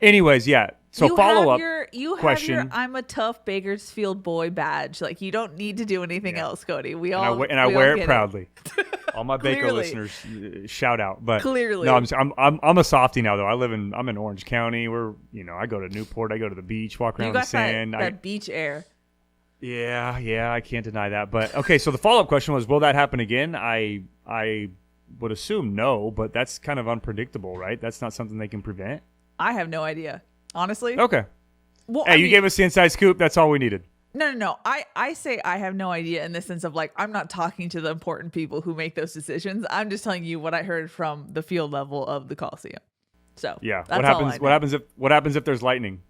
anyways, yeah. So follow up question. Have your I'm a tough Bakersfield boy badge. Like you don't need to do anything else, Cody. I wear it proudly. All my Baco listeners, shout out. But clearly, no, I'm a softie now though. I'm in Orange County. I go to Newport. I go to the beach, walk around the sand. That beach air. Yeah, I can't deny that. But okay, so the follow up question was, will that happen again? I would assume no, but that's kind of unpredictable, right? That's not something they can prevent. I have no idea. Honestly. Okay. Well, you gave us the inside scoop. That's all we needed. No. I say I have no idea in the sense of like, I'm not talking to the important people who make those decisions. I'm just telling you what I heard from the field level of the Coliseum. So yeah. What happens if there's lightning?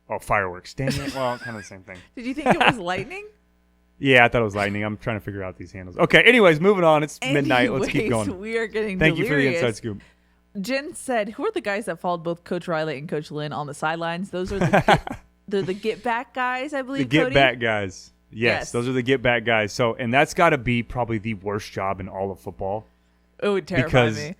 Oh, fireworks. Dang it. Well, kind of the same thing. Did you think it was lightning? Yeah, I thought it was lightning. I'm trying to figure out these handles. Okay. Anyways, moving on. It's midnight. Let's keep going. We are getting Thank delirious. you for the inside scoop. Jen said, who are the guys that followed both Coach Riley and Coach Lynn on the sidelines? Those are they're the get back guys, I believe. The get back guys. Yes, those are the get back guys. So, and that's got to be probably the worst job in all of football. It would terrify me. Because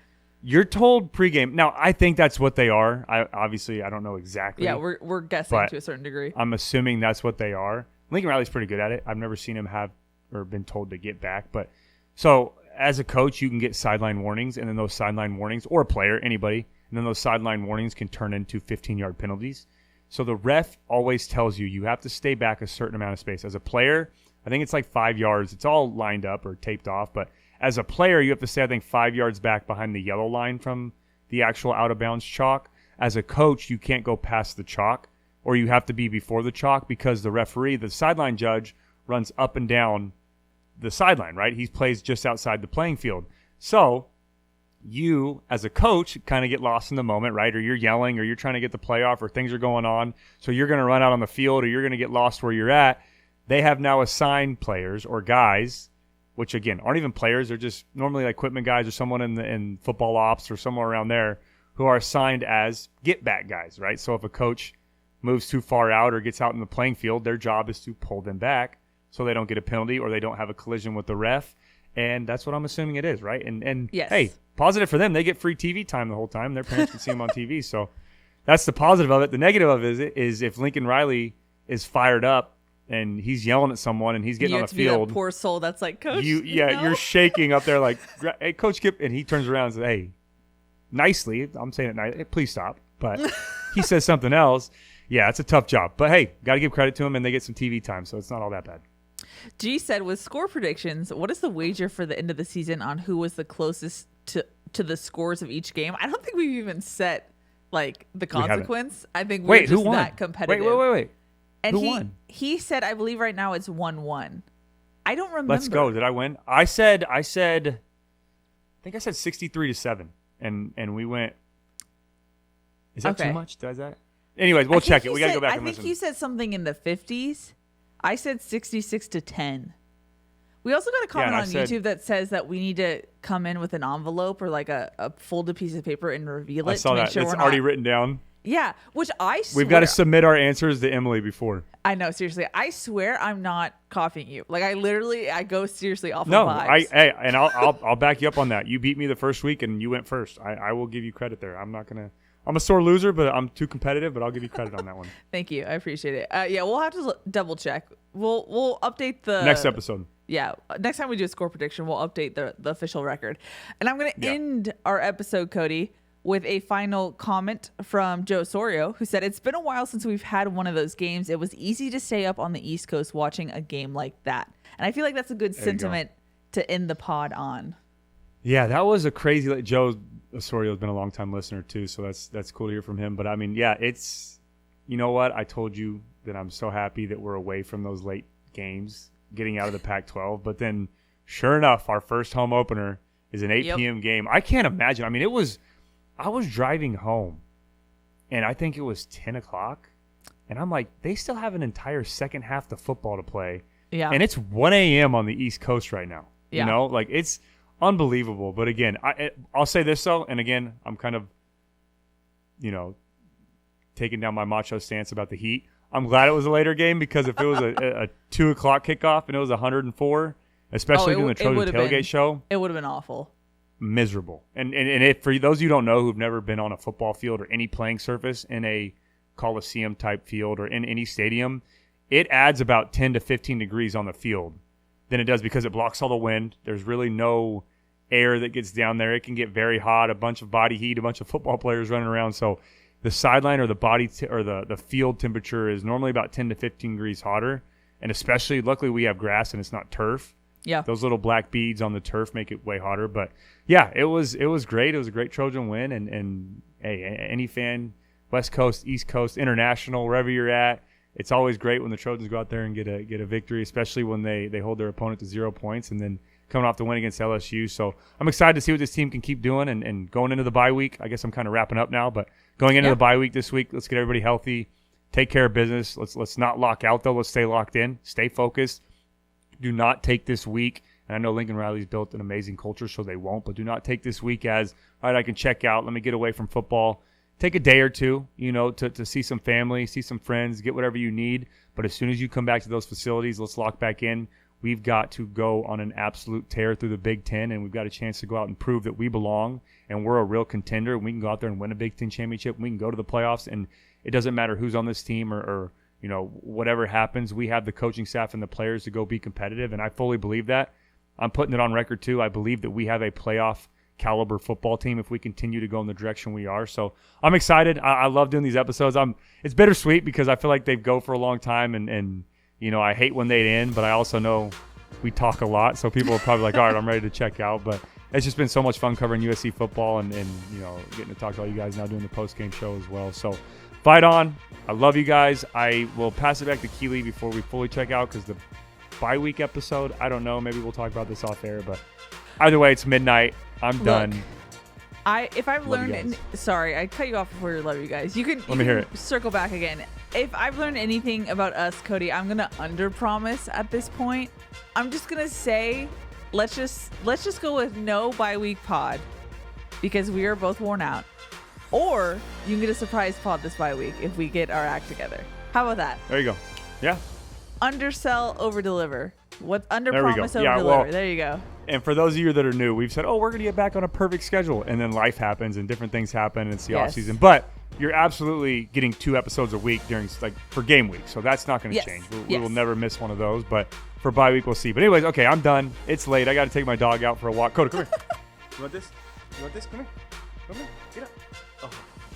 you're told pregame. Now, I think that's what they are. I don't know exactly. Yeah, we're guessing to a certain degree. I'm assuming that's what they are. Lincoln Riley's pretty good at it. I've never seen him have or been told to get back. But so as a coach, you can get sideline warnings, and then those sideline warnings, or a player, anybody, and then those sideline warnings can turn into 15-yard penalties. So the ref always tells you have to stay back a certain amount of space. As a player, I think it's like 5 yards. It's all lined up or taped off. But as a player, you have to stay, I think, 5 yards back behind the yellow line from the actual out-of-bounds chalk. As a coach, you can't go past the chalk, or you have to be before the chalk because the referee, the sideline judge, runs up and down the sideline, right? He plays just outside the playing field. So you, as a coach, kind of get lost in the moment, right? Or you're yelling, or you're trying to get the play off, or things are going on. So you're going to run out on the field, or you're going to get lost where you're at. They have now assigned players or guys, which, again, aren't even players. They're just normally like equipment guys or someone in football ops or somewhere around there who are assigned as get-back guys, right? So if a coach moves too far out or gets out in the playing field, their job is to pull them back so they don't get a penalty or they don't have a collision with the ref. And that's what I'm assuming it is, right? And yes. Hey, positive for them. They get free TV time the whole time. Their parents can see them on TV. So that's the positive of it. The negative of it is if Lincoln Riley is fired up and he's yelling at someone and he's getting on the field. You have to be that poor soul that's like, Coach, you're shaking up there like, hey, Coach Kip. And he turns around and says, hey, nicely, I'm saying it nice, hey, please stop. But he says something else. Yeah, it's a tough job. But, hey, got to give credit to him, and they get some TV time, so it's not all that bad. G said, with score predictions, what is the wager for the end of the season on who was the closest to the scores of each game? I don't think we've even set, like, the consequence. I think we're just that competitive. Wait. And who won? He said, I believe right now it's 1-1. I don't remember. Let's go. Did I win? I think I said 63-7, and we went. Is that too much? Did I say? Anyways, we'll check it. We got to go back and listen. I think you said something in the 50s. I said 66-10. We also got a comment on YouTube that says that we need to come in with an envelope or like a folded piece of paper and reveal it. I saw that. Sure it's already written down. Yeah, which I swear. We've got to submit our answers to Emily before. I know, seriously. I swear I'm not copying you. Like I go seriously off of vibes. And I'll back you up on that. You beat me the first week and you went first. I will give you credit there. I'm a sore loser, but I'm too competitive, but I'll give you credit on that one. Thank you. I appreciate it. Yeah, we'll have to double check. We'll update the next episode. Yeah. Next time we do a score prediction, we'll update the official record. And I'm going to end our episode, Cody, with a final comment from Joe Osorio, who said, it's been a while since we've had one of those games. It was easy to stay up on the East Coast watching a game like that. And I feel like that's a good sentiment to end the pod on. Yeah, that was a crazy. Joe Osorio has been a long-time listener too, so that's cool to hear from him. But I mean, yeah, it's, you know what? I told you that I'm so happy that we're away from those late games, getting out of the Pac-12. But then, sure enough, our first home opener is an 8 p.m. game. I can't imagine. I mean, I was driving home, and I think it was 10 o'clock, and I'm like, they still have an entire second half of football to play. Yeah. And it's 1 a.m. on the East Coast right now. Yeah. You know, like it's unbelievable. But again, I'll say this though, and again, I'm kind of, taking down my macho stance about the heat. I'm glad it was a later game because if it was a 2 o'clock kickoff and it was 104, especially during the Trojan tailgate show, it would have been awful. Miserable. And if for those of you who don't know who've never been on a football field or any playing surface in a Coliseum type field or in any stadium, it adds about 10 to 15 degrees on the field than it does because it blocks all the wind. There's really no air that gets down there. It can get very hot, a bunch of body heat, a bunch of football players running around. So the sideline or the body or the field temperature is normally about 10 to 15 degrees hotter. And especially, luckily, we have grass and it's not turf. Yeah. Those little black beads on the turf make it way hotter. But, yeah, it was great. It was a great Trojan win. And hey, any fan, West Coast, East Coast, international, wherever you're at, it's always great when the Trojans go out there and get a victory, especially when they hold their opponent to 0 points and then coming off the win against LSU. So I'm excited to see what this team can keep doing and going into the bye week. I guess I'm kind of wrapping up now, but going into the bye week this week, let's get everybody healthy, take care of business. Let's not lock out, though. Let's stay locked in, stay focused. Do not take this week, and I know Lincoln Riley's built an amazing culture, so they won't, but do not take this week as, all right, I can check out. Let me get away from football. Take a day or two, to see some family, see some friends, get whatever you need. But as soon as you come back to those facilities, let's lock back in. We've got to go on an absolute tear through the Big Ten, and we've got a chance to go out and prove that we belong and we're a real contender. We can go out there and win a Big Ten championship. We can go to the playoffs, and it doesn't matter who's on this team or whatever happens. We have the coaching staff and the players to go be competitive, and I fully believe that. I'm putting it on record, too. I believe that we have a playoff caliber football team if we continue to go in the direction we are. So I'm excited. I love doing these episodes. It's bittersweet because I feel like they go for a long time, and I hate when they end, but I also know we talk a lot, so people are probably like, all right, I'm ready to check out. But it's just been so much fun covering USC football and getting to talk to all you guys now doing the post-game show as well. So fight on. I love you guys. I will pass it back to Keely before we fully check out because the bye week episode, I don't know. Maybe we'll talk about this off air, but either way, it's midnight. I'm done. If I've learned, sorry, I cut you off before you love you guys. You can hear it. Circle back again. If I've learned anything about us, Cody, I'm gonna under-promise at this point. I'm just gonna say, let's just go with no bye-week pod because we are both worn out. Or you can get a surprise pod this bye week if we get our act together. How about that? There you go. Yeah. Undersell, over-deliver. What's under-promise, over-deliver? Well, there you go. And for those of you that are new, we've said, we're going to get back on a perfect schedule. And then life happens and different things happen and it's the off season. But you're absolutely getting 2 episodes a week for game week. So that's not going to change. We will never miss one of those. But for bye week, we'll see. But anyways, okay, I'm done. It's late. I got to take my dog out for a walk. Coda, come here. You want this? You want this? Come here. Come here. Get up. Oh.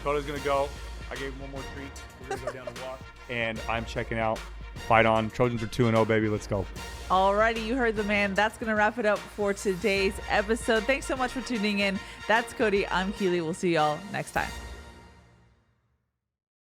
Coda's going to go. I gave him one more treat. We're going to go down and walk. And I'm checking out. Fight on. Trojans are 2-0, baby. Let's go. Alrighty, you heard the man. That's going to wrap it up for today's episode. Thanks so much for tuning in. That's Cody. I'm Keely. We'll see y'all next time.